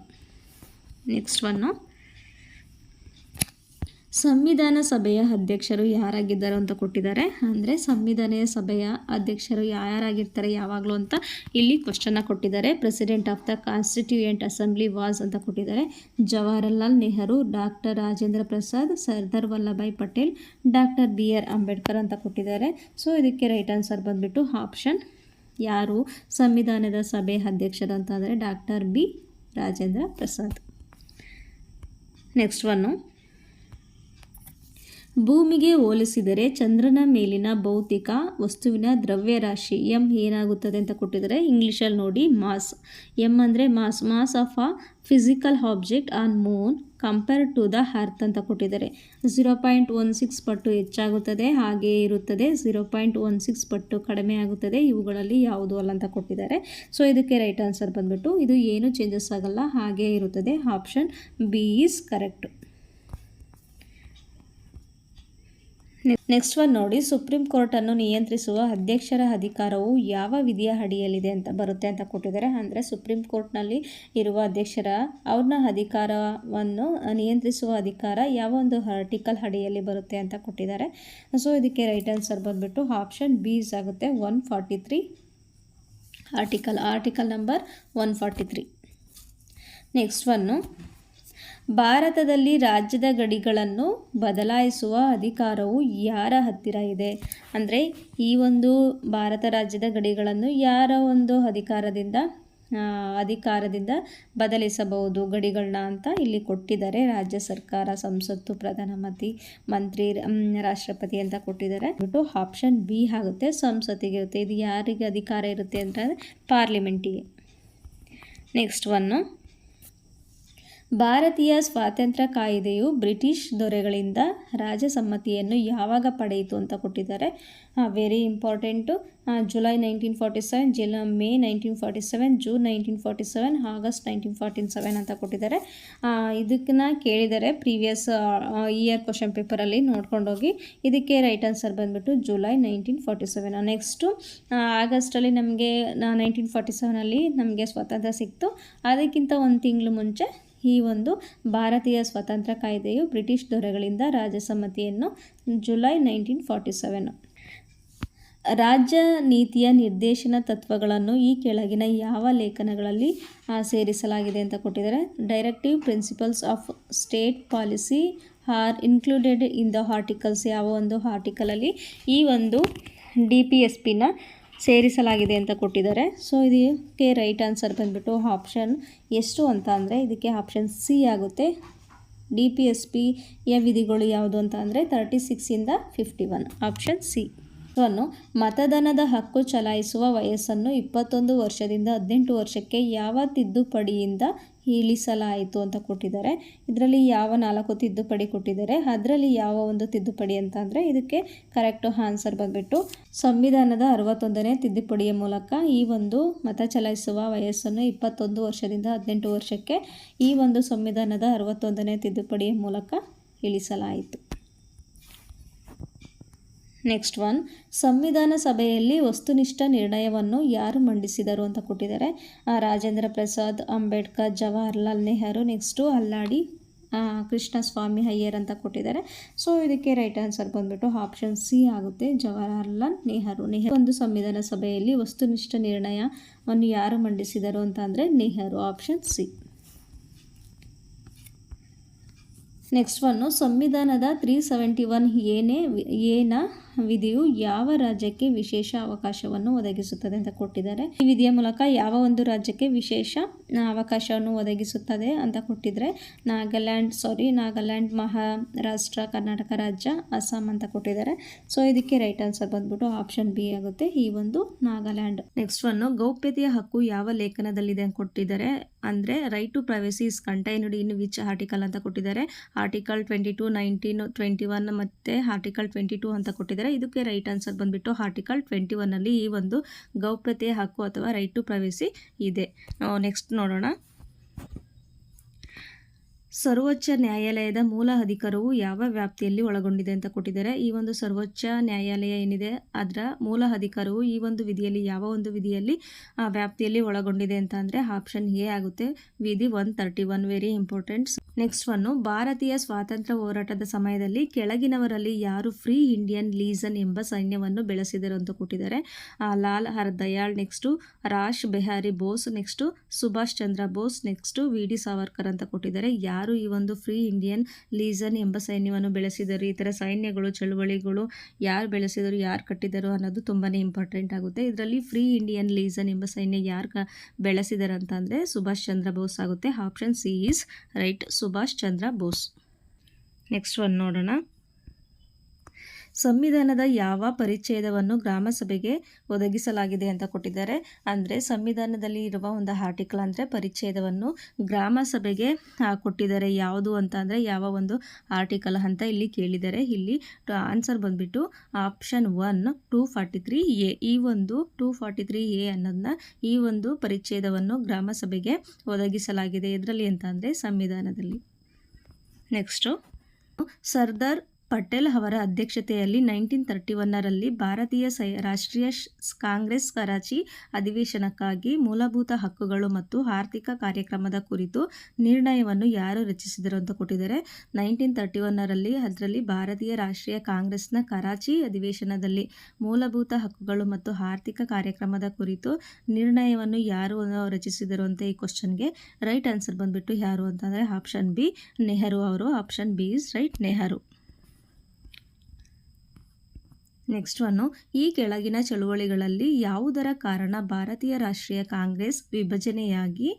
Next one, ಸಂವಿಧಾನ ಸಭೆಯ ಅಧ್ಯಕ್ಷರು ಯಾರಾಗಿದ್ದಾರೆ ಅಂತ ಕೊಟ್ಟಿದ್ದಾರೆ. ಅಂದರೆ ಸಂವಿಧಾನ ಸಭೆಯ ಅಧ್ಯಕ್ಷರು ಯಾರಾಗಿರ್ತಾರೆ ಯಾವಾಗಲೂ ಅಂತ ಇಲ್ಲಿ ಕ್ವಶನ್ನ ಕೊಟ್ಟಿದ್ದಾರೆ. President of the constituent assembly was ಅಂತ ಕೊಟ್ಟಿದ್ದಾರೆ. Jawaharlal Nehru, doctor Rajendra Prasad, Sardar Vallabhbhai Patel, doctor BR Ambedkar ಅಂತ ಕೊಟ್ಟಿದ್ದಾರೆ. ಸೊ ಇದಕ್ಕೆ ರೈಟ್ ಆನ್ಸರ್ ಬಂದುಬಿಟ್ಟು ಆಪ್ಷನ್ ಯಾರು ಸಂವಿಧಾನದ ಸಭೆ ಅಧ್ಯಕ್ಷರು ಅಂತ ಅಂದರೆ doctor B Rajendra Prasad. Next one, ಭೂಮಿಗೆ ಹೋಲಿಸಿದರೆ ಚಂದ್ರನ ಮೇಲಿನ ಭೌತಿಕ ವಸ್ತುವಿನ ದ್ರವ್ಯರಾಶಿ m ಏನಾಗುತ್ತದೆ ಅಂತ ಕೊಟ್ಟಿದ್ದಾರೆ. ಇಂಗ್ಲೀಷಲ್ಲಿ ನೋಡಿ, ಮಾಸ್. m ಅಂದರೆ mass of a physical object on moon compared to the earth ಅಂತ ಕೊಟ್ಟಿದ್ದಾರೆ. 0.16 ಪಟ್ಟು ಹೆಚ್ಚಾಗುತ್ತದೆ, ಹಾಗೆಯೇ ಇರುತ್ತದೆ. 0.16 ಪಟ್ಟು ಕಡಿಮೆ ಆಗುತ್ತದೆ. ಇವುಗಳಲ್ಲಿ ಯಾವುದು ಅಲ್ಲ ಅಂತ ಕೊಟ್ಟಿದ್ದಾರೆ. ಸೊ ಇದಕ್ಕೆ ರೈಟ್ ಆನ್ಸರ್ ಬಂದುಬಿಟ್ಟು ಇದು ಏನು ಚೇಂಜಸ್ ಆಗಲ್ಲ, ಹಾಗೇ ಇರುತ್ತದೆ. Option B is correct. Next one ನೋಡಿ, ಸುಪ್ರೀಂ ಕೋರ್ಟನ್ನು ನಿಯಂತ್ರಿಸುವ ಅಧ್ಯಕ್ಷರ ಅಧಿಕಾರವು ಯಾವ ವಿಧಿಯ ಅಡಿಯಲ್ಲಿದೆ ಅಂತ ಬರುತ್ತೆ ಅಂತ ಕೊಟ್ಟಿದ್ದಾರೆ. ಅಂದರೆ ಸುಪ್ರೀಂ ಕೋರ್ಟ್ನಲ್ಲಿ ಇರುವ ಅವ್ರನ್ನ ಅಧಿಕಾರವನ್ನು ನಿಯಂತ್ರಿಸುವ ಅಧಿಕಾರ ಯಾವ ಒಂದು ಆರ್ಟಿಕಲ್ ಅಡಿಯಲ್ಲಿ ಬರುತ್ತೆ ಅಂತ ಕೊಟ್ಟಿದ್ದಾರೆ. ಸೊ ಇದಕ್ಕೆ ರೈಟ್ ಆನ್ಸರ್ ಬಂದುಬಿಟ್ಟು ಆಪ್ಷನ್ ಬಿ ಆಗುತ್ತೆ, 143 ಆರ್ಟಿಕಲ್ ನಂಬರ್ 143. ನೆಕ್ಸ್ಟ್ ಒನ್ನು, ಭಾರತದಲ್ಲಿ ರಾಜ್ಯದ ಗಡಿಗಳನ್ನು ಬದಲಾಯಿಸುವ ಅಧಿಕಾರವು ಯಾರ ಹತ್ತಿರ ಇದೆ? ಅಂದರೆ ಈ ಒಂದು ಭಾರತ ರಾಜ್ಯದ ಗಡಿಗಳನ್ನು ಯಾರ ಒಂದು ಅಧಿಕಾರದಿಂದ ಬದಲಿಸಬಹುದು ಗಡಿಗಳನ್ನ ಅಂತ ಇಲ್ಲಿ ಕೊಟ್ಟಿದ್ದಾರೆ. ರಾಜ್ಯ ಸರ್ಕಾರ, ಸಂಸತ್ತು, ಮಂತ್ರಿ, ರಾಷ್ಟ್ರಪತಿ ಅಂತ ಕೊಟ್ಟಿದ್ದಾರೆ. ಆಪ್ಷನ್ ಬಿ ಆಗುತ್ತೆ, ಸಂಸತ್ತಿಗೆ ಇರುತ್ತೆ. ಇದು ಯಾರಿಗೆ ಅಧಿಕಾರ ಇರುತ್ತೆ ಅಂದರೆ ಪಾರ್ಲಿಮೆಂಟಿಗೆ. ನೆಕ್ಸ್ಟ್ ಒನ್ನು, ಭಾರತೀಯ ಸ್ವಾತಂತ್ರ್ಯ ಕಾಯ್ದೆಯು ಬ್ರಿಟಿಷ್ ದೊರೆಗಳಿಂದ ರಾಜಸಮ್ಮತಿಯನ್ನು ಯಾವಾಗ ಪಡೆಯಿತು ಅಂತ ಕೊಟ್ಟಿದ್ದಾರೆ. Very important. July 1947, May 1947, June 1947, August 1947 ಅಂತ ಕೊಟ್ಟಿದ್ದಾರೆ. ಇದಕ್ಕನ್ನ ಕೇಳಿದರೆ ಪ್ರೀವಿಯಸ್ ಇಯರ್ ಕ್ವಶನ್ ಪೇಪರಲ್ಲಿ ನೋಡ್ಕೊಂಡೋಗಿ. ಇದಕ್ಕೆ ರೈಟ್ ಆನ್ಸರ್ ಬಂದುಬಿಟ್ಟು ಜುಲೈ 1947. ನೆಕ್ಸ್ಟು ಆಗಸ್ಟಲ್ಲಿ ನಮಗೆ 1947 ನಮಗೆ ಸ್ವಾತಂತ್ರ್ಯ ಸಿಕ್ತು. ಅದಕ್ಕಿಂತ 1 ತಿಂಗಳು ಮುಂಚೆ ಈ ಒಂದು ಭಾರತೀಯ ಸ್ವಾತಂತ್ರ್ಯ ಕಾಯ್ದೆಯು ಬ್ರಿಟಿಷ್ ದೊರೆಗಳಿಂದ ರಾಜಸಮ್ಮತಿಯನ್ನು ಜುಲೈ 1947. ರಾಜ್ಯ ನೀತಿಯ ನಿರ್ದೇಶನ ತತ್ವಗಳನ್ನು ಈ ಕೆಳಗಿನ ಯಾವ ಲೇಖನಗಳಲ್ಲಿ ಸೇರಿಸಲಾಗಿದೆ ಅಂತ ಕೊಟ್ಟಿದ್ದಾರೆ. Directive principles of state policy R included in the articles. ಯಾವ ಒಂದು ಆರ್ಟಿಕಲಲ್ಲಿ ಈ ಒಂದು DPSPನ ಸೇರಿಸಲಾಗಿದೆ ಅಂತ ಕೊಟ್ಟಿದ್ದಾರೆ. ಸೊ ಇದಕ್ಕೆ ರೈಟ್ ಆನ್ಸರ್ ಬಂದ್ಬಿಟ್ಟು ಆಪ್ಷನ್ ಎಷ್ಟು ಅಂತ ಅಂದರೆ ಇದಕ್ಕೆ ಆಪ್ಷನ್ ಸಿ ಆಗುತ್ತೆ. DPSPಯ ವಿಧಿಗಳು ಯಾವುದು ಅಂತ ಅಂದರೆ 36 to 51. Option C. ಮತದಾನದ ಹಕ್ಕು ಚಲಾಯಿಸುವ ವಯಸ್ಸನ್ನು 21 ವರ್ಷದಿಂದ 18 ವರ್ಷಕ್ಕೆ ಯಾವ ತಿದ್ದುಪಡಿಯಿಂದ ಇಳಿಸಲಾಯಿತು ಅಂತ ಕೊಟ್ಟಿದ್ದಾರೆ. ಇದರಲ್ಲಿ ಯಾವ 4 ತಿದ್ದುಪಡಿ ಕೊಟ್ಟಿದ್ದಾರೆ, ಅದರಲ್ಲಿ ಯಾವ ಒಂದು ತಿದ್ದುಪಡಿ ಅಂತ ಅಂದರೆ ಇದಕ್ಕೆ ಕರೆಕ್ಟ್ ಆನ್ಸರ್ ಬಂದ್ಬಿಟ್ಟು ಸಂವಿಧಾನದ 61ನೇ ತಿದ್ದುಪಡಿಯ ಮೂಲಕ ಈ ಒಂದು ಮತ ಚಲಾಯಿಸುವ ವಯಸ್ಸನ್ನು 21 ವರ್ಷದಿಂದ 18 ವರ್ಷಕ್ಕೆ ಈ ಒಂದು ಸಂವಿಧಾನದ 61ನೇ ತಿದ್ದುಪಡಿಯ ಮೂಲಕ ಇಳಿಸಲಾಯಿತು. ನೆಕ್ಸ್ಟ್ ಒನ್, ಸಂವಿಧಾನ ಸಭೆಯಲ್ಲಿ ವಸ್ತುನಿಷ್ಠ ನಿರ್ಣಯವನ್ನು ಯಾರು ಮಂಡಿಸಿದರು ಅಂತ ಕೊಟ್ಟಿದ್ದಾರೆ. ರಾಜೇಂದ್ರ ಪ್ರಸಾದ್, ಅಂಬೇಡ್ಕರ್, ಜವಾಹರ್ಲಾಲ್ ನೆಹರು, ನೆಕ್ಸ್ಟು ಅಲ್ಲಾಡಿ ಕೃಷ್ಣಸ್ವಾಮಿ ಅಯ್ಯರ್ ಅಂತ ಕೊಟ್ಟಿದ್ದಾರೆ. ಸೊ ಇದಕ್ಕೆ ರೈಟ್ ಆನ್ಸರ್ ಬಂದ್ಬಿಟ್ಟು ಆಪ್ಷನ್ ಸಿ ಆಗುತ್ತೆ, ಜವಾಹರ್ಲಾಲ್ ನೆಹರು. ಒಂದು ಸಂವಿಧಾನ ಸಭೆಯಲ್ಲಿ ವಸ್ತುನಿಷ್ಠ ನಿರ್ಣಯವನ್ನು ಯಾರು ಮಂಡಿಸಿದರು ಅಂತ ಅಂದರೆ Nehru. Option C. Next one, ಸಂವಿಧಾನದ 371 ವಿಧಿಯು ಯಾವ ರಾಜ್ಯಕ್ಕೆ ವಿಶೇಷ ಅವಕಾಶವನ್ನು ಒದಗಿಸುತ್ತದೆ ಅಂತ ಕೊಟ್ಟಿದ್ದಾರೆ. ಈ ವಿಧಿಯ ಮೂಲಕ ಯಾವ ಒಂದು ರಾಜ್ಯಕ್ಕೆ ವಿಶೇಷ ಅವಕಾಶವನ್ನು ಒದಗಿಸುತ್ತದೆ ಅಂತ ಕೊಟ್ಟಿದ್ರೆ ನಾಗಾಲ್ಯಾಂಡ್, ಮಹಾರಾಷ್ಟ್ರ, ಕರ್ನಾಟಕ ರಾಜ್ಯ, ಅಸ್ಸಾಂ ಅಂತ ಕೊಟ್ಟಿದ್ದಾರೆ. ಸೊ ಇದಕ್ಕೆ ರೈಟ್ ಆನ್ಸರ್ ಬಂದ್ಬಿಟ್ಟು ಆಪ್ಷನ್ ಬಿ ಆಗುತ್ತೆ, ಈ ಒಂದು ನಾಗಾಲ್ಯಾಂಡ್. ನೆಕ್ಸ್ಟ್ ಒನ್ನು, ಗೌಪ್ಯತೆಯ ಹಕ್ಕು ಯಾವ ಲೇಖನದಲ್ಲಿದೆ ಅಂತ ಕೊಟ್ಟಿದ್ದಾರೆ. ಅಂದರೆ right to privacy is contained in which article ಅಂತ ಕೊಟ್ಟಿದ್ದಾರೆ. ಆರ್ಟಿಕಲ್ 22, 19, 21 ಮತ್ತು ಆರ್ಟಿಕಲ್ 22 ಅಂತ ಕೊಟ್ಟಿದ್ದಾರೆ. ಇದಕ್ಕೆ ರೈಟ್ ಆನ್ಸರ್ ಬಂದ್ಬಿಟ್ಟು ಆರ್ಟಿಕಲ್ 21 ಈ ಒಂದು ಗೌಪ್ಯತೆಯ ಹಕ್ಕು ಅಥವಾ ರೈಟ್ ಟು ಪ್ರೈವಸಿ ಇದೆ. ನೆಕ್ಸ್ಟ್ ನೋಡೋಣ. ಸರ್ವೋಚ್ಚ ನ್ಯಾಯಾಲಯದ ಮೂಲ ಅಧಿಕಾರವು ಯಾವ ವ್ಯಾಪ್ತಿಯಲ್ಲಿ ಒಳಗೊಂಡಿದೆ ಅಂತ ಕೊಟ್ಟಿದ್ದಾರೆ. ಈ ಒಂದು ಸರ್ವೋಚ್ಚ ನ್ಯಾಯಾಲಯ ಏನಿದೆ ಅದರ ಮೂಲ ಅಧಿಕಾರವು ಈ ಒಂದು ವಿಧಿಯಲ್ಲಿ ಯಾವ ಒಂದು ವಿಧಿಯಲ್ಲಿ ವ್ಯಾಪ್ತಿಯಲ್ಲಿ ಒಳಗೊಂಡಿದೆ ಅಂತ ಅಂದರೆ ಆಪ್ಷನ್ ಎ ಆಗುತ್ತೆ, ವಿಧಿ 131. Very important. ನೆಕ್ಸ್ಟ್ ಒನ್ನು, ಭಾರತೀಯ ಸ್ವಾತಂತ್ರ್ಯ ಹೋರಾಟದ ಸಮಯದಲ್ಲಿ ಕೆಳಗಿನವರಲ್ಲಿ ಯಾರು ಫ್ರೀ ಇಂಡಿಯನ್ ಲೀಜನ್ ಎಂಬ ಸೈನ್ಯವನ್ನು ಬೆಳೆಸಿದರು ಅಂತ ಕೊಟ್ಟಿದ್ದಾರೆ. ಲಾಲ್ ಹರ್ದಯಾಳ್, ನೆಕ್ಸ್ಟು ರಾಶ್ ಬೆಹಾರಿ ಬೋಸ್, ನೆಕ್ಸ್ಟು ಸುಭಾಷ್ ಚಂದ್ರ ಬೋಸ್, ನೆಕ್ಸ್ಟು ವಿ.ಡಿ. ಸಾವರ್ಕರ್ ಅಂತ ಕೊಟ್ಟಿದ್ದಾರೆ. ಯಾರು ಈ ಒಂದು ಫ್ರೀ ಇಂಡಿಯನ್ ಲೀಜನ್ ಎಂಬ ಸೈನ್ಯವನ್ನು ಬೆಳೆಸಿದರು, ಈ ಥರ ಸೈನ್ಯಗಳು ಚಳುವಳಿಗಳು ಯಾರು ಬೆಳೆಸಿದರು, ಯಾರು ಕಟ್ಟಿದರು ಅನ್ನೋದು ತುಂಬಾ ಇಂಪಾರ್ಟೆಂಟ್ ಆಗುತ್ತೆ. ಇದರಲ್ಲಿ ಫ್ರೀ ಇಂಡಿಯನ್ ಲೀಜನ್ ಎಂಬ ಸೈನ್ಯ ಯಾರು ಬೆಳೆಸಿದರು ಅಂತ ಅಂದರೆ ಸುಭಾಷ್ ಚಂದ್ರ ಬೋಸ್ ಆಗುತ್ತೆ. Option C is right, Subhash Chandra Bose. Next one ನೋಡೋಣ. ಸಂವಿಧಾನದ ಯಾವ ಪರಿಚ್ಛೇದವನ್ನು ಗ್ರಾಮ ಸಭೆಗೆ ಒದಗಿಸಲಾಗಿದೆ ಅಂತ ಕೊಟ್ಟಿದ್ದಾರೆ. ಅಂದರೆ ಸಂವಿಧಾನದಲ್ಲಿ ಇರುವ ಒಂದು ಆರ್ಟಿಕಲ್ ಅಂದರೆ ಪರಿಚ್ಛೇದವನ್ನು ಗ್ರಾಮ ಸಭೆಗೆ ಕೊಟ್ಟಿದ್ದಾರೆ. ಯಾವುದು ಅಂತ ಅಂದರೆ ಯಾವ ಒಂದು ಆರ್ಟಿಕಲ್ ಅಂತ ಇಲ್ಲಿ ಕೇಳಿದ್ದಾರೆ. ಇಲ್ಲಿ ಆನ್ಸರ್ ಬಂದ್ಬಿಟ್ಟು ಆಪ್ಷನ್ 1 243A. ಈ ಒಂದು 243A ಅನ್ನೋದನ್ನ ಈ ಒಂದು ಪರಿಚ್ಛೇದವನ್ನು ಗ್ರಾಮ ಸಭೆಗೆ ಒದಗಿಸಲಾಗಿದೆ. ಇದರಲ್ಲಿ ಅಂತ ಅಂದರೆ ಸಂವಿಧಾನದಲ್ಲಿ. ನೆಕ್ಸ್ಟು, ಸರ್ದಾರ್ ಪಟೇಲ್ ಅವರ ಅಧ್ಯಕ್ಷತೆಯಲ್ಲಿ 1931ರಲ್ಲಿ ಭಾರತೀಯ ರಾಷ್ಟ್ರೀಯ ಕಾಂಗ್ರೆಸ್ ಕರಾಚಿ ಅಧಿವೇಶನಕ್ಕಾಗಿ ಮೂಲಭೂತ ಹಕ್ಕುಗಳು ಮತ್ತು ಆರ್ಥಿಕ ಕಾರ್ಯಕ್ರಮದ ಕುರಿತು ನಿರ್ಣಯವನ್ನು ಯಾರು ರಚಿಸಿದರು ಅಂತ ಕೊಟ್ಟಿದ್ದಾರೆ. 1931ರಲ್ಲಿ ಅದರಲ್ಲಿ ಭಾರತೀಯ ರಾಷ್ಟ್ರೀಯ ಕಾಂಗ್ರೆಸ್ನ ಕರಾಚಿ ಅಧಿವೇಶನದಲ್ಲಿ ಮೂಲಭೂತ ಹಕ್ಕುಗಳು ಮತ್ತು ಆರ್ಥಿಕ ಕಾರ್ಯಕ್ರಮದ ಕುರಿತು ನಿರ್ಣಯವನ್ನು ಯಾರು ರಚಿಸಿದರು ಅಂತ ಈ ಕ್ವಶನ್ಗೆ ರೈಟ್ ಆನ್ಸರ್ ಬಂದ್ಬಿಟ್ಟು ಯಾರು ಅಂತಂದರೆ ಆಪ್ಷನ್ ಬಿ, ನೆಹರು ಅವರು. Option B is right, Nehru. Next one, ಈ ಕೆಳಗಿನ ಚಳುವಳಿಗಳಲ್ಲಿ ಯಾವುದರ ಕಾರಣ ಭಾರತೀಯ ರಾಷ್ಟ್ರೀಯ ಕಾಂಗ್ರೆಸ್ ವಿಭಜನೆಯಾಗಿ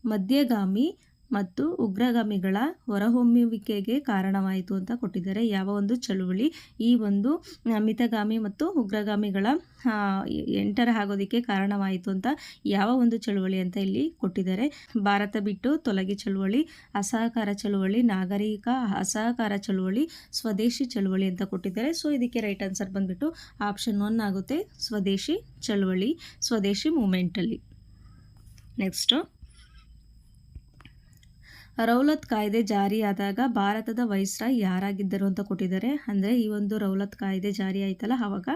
ಮಧ್ಯಗಾಮಿ ಮತ್ತು ಉಗ್ರಗಾಮಿಗಳ ಹೊರಹೊಮ್ಮುವಿಕೆಗೆ ಕಾರಣವಾಯಿತು ಅಂತ ಕೊಟ್ಟಿದ್ದಾರೆ. ಯಾವ ಒಂದು ಚಳುವಳಿ ಈ ಒಂದು ಮಿತಗಾಮಿ ಮತ್ತು ಉಗ್ರಗಾಮಿಗಳ ಎಂಟರ್ ಆಗೋದಕ್ಕೆ ಕಾರಣವಾಯಿತು ಅಂತ ಯಾವ ಒಂದು ಚಳುವಳಿ ಅಂತ ಇಲ್ಲಿ ಕೊಟ್ಟಿದ್ದಾರೆ. ಭಾರತ ಬಿಟ್ಟು ತೊಲಗಿ ಚಳುವಳಿ, ಅಸಹಕಾರ ಚಳುವಳಿ, ನಾಗರಿಕ ಅಸಹಕಾರ ಚಳುವಳಿ, ಸ್ವದೇಶಿ ಚಳುವಳಿ ಅಂತ ಕೊಟ್ಟಿದ್ದಾರೆ. ಸೊ ಇದಕ್ಕೆ ರೈಟ್ ಆನ್ಸರ್ ಬಂದ್ಬಿಟ್ಟು ಆಪ್ಷನ್ 1 ಆಗುತ್ತೆ, ಸ್ವದೇಶಿ ಚಳುವಳಿ, ಸ್ವದೇಶಿ ಮೂಮೆಂಟಲ್ಲಿ. ನೆಕ್ಸ್ಟು, ರೌಲತ್ ಕಾಯ್ದೆ ಜಾರಿಯಾದಾಗ ಭಾರತದ ವೈಸ್ರಾಯ್ ಯಾರಾಗಿದ್ದರು ಅಂತ ಕೊಟ್ಟಿದ್ದಾರೆ. ಅಂದರೆ ಈ ಒಂದು ರೌಲತ್ ಕಾಯ್ದೆ ಜಾರಿ ಆಯ್ತಲ್ಲ, ಆವಾಗ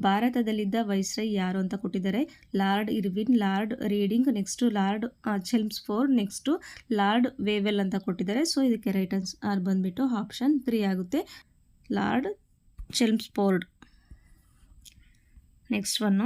ಭಾರತದಲ್ಲಿದ್ದ ವೈಸ್ರಾಯ್ ಯಾರು ಅಂತ ಕೊಟ್ಟಿದ್ದಾರೆ. Lord Irwin, Lord Reading, next Lord Chelmsford, next Lord Wavell ಅಂತ ಕೊಟ್ಟಿದ್ದಾರೆ. ಸೊ ಇದಕ್ಕೆ ರೈಟ್ ಆನ್ಸರ್ ಬಂದ್ಬಿಟ್ಟು ಆಪ್ಷನ್ 3 ಆಗುತ್ತೆ, ಲಾರ್ಡ್ ಚೆಲ್ಮ್ಸ್ಫೋರ್ಡ್. ನೆಕ್ಸ್ಟ್ ಒನ್ನು,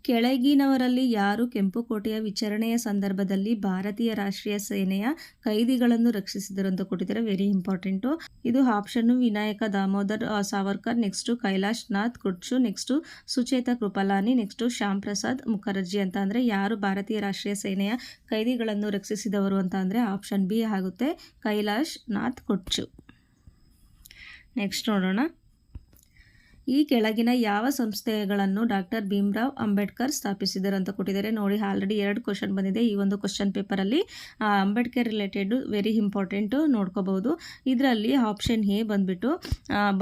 ಕೆಳಗಿನವರಲ್ಲಿ ಯಾರು ಕೆಂಪುಕೋಟೆಯ ವಿಚಾರಣೆಯ ಸಂದರ್ಭದಲ್ಲಿ ಭಾರತೀಯ ರಾಷ್ಟ್ರೀಯ ಸೇನೆಯ ಕೈದಿಗಳನ್ನು ರಕ್ಷಿಸಿದರು ಅಂತ ಕೊಟ್ಟಿದ್ದಾರೆ. Very important. ಇದು option Vinayak Damodar Savarkar, next Kailash Nath Katju, next Sucheta Kripalani, next Shyam Prasad Mukherjee ಅಂತ. ಅಂದರೆ ಯಾರು ಭಾರತೀಯ ರಾಷ್ಟ್ರೀಯ ಸೇನೆಯ ಕೈದಿಗಳನ್ನು ರಕ್ಷಿಸಿದವರು ಅಂತ ಅಂದರೆ ಆಪ್ಷನ್ ಬಿ ಆಗುತ್ತೆ, ಕೈಲಾಶ್ ನಾಥ್ ಕುರ್ಚು. ನೆಕ್ಸ್ಟ್ ನೋಡೋಣ, ಈ ಕೆಳಗಿನ ಯಾವ ಸಂಸ್ಥೆಗಳನ್ನು ಡಾಕ್ಟರ್ ಭೀಮ್ರಾವ್ ಅಂಬೇಡ್ಕರ್ ಸ್ಥಾಪಿಸಿದರು ಅಂತ ಕೊಟ್ಟಿದ್ದಾರೆ. ನೋಡಿ, ಆಲ್ರೆಡಿ 2 ಕ್ವಶನ್ ಬಂದಿದೆ ಈ ಒಂದು ಕ್ವಶನ್ ಪೇಪರಲ್ಲಿ. ಅಂಬೇಡ್ಕರ್ ರಿಲೇಟೆಡ್ ವೆರಿ ಇಂಪಾರ್ಟೆಂಟು, ನೋಡ್ಕೋಬಹುದು. ಇದರಲ್ಲಿ ಆಪ್ಷನ್ ಎ ಬಂದ್ಬಿಟ್ಟು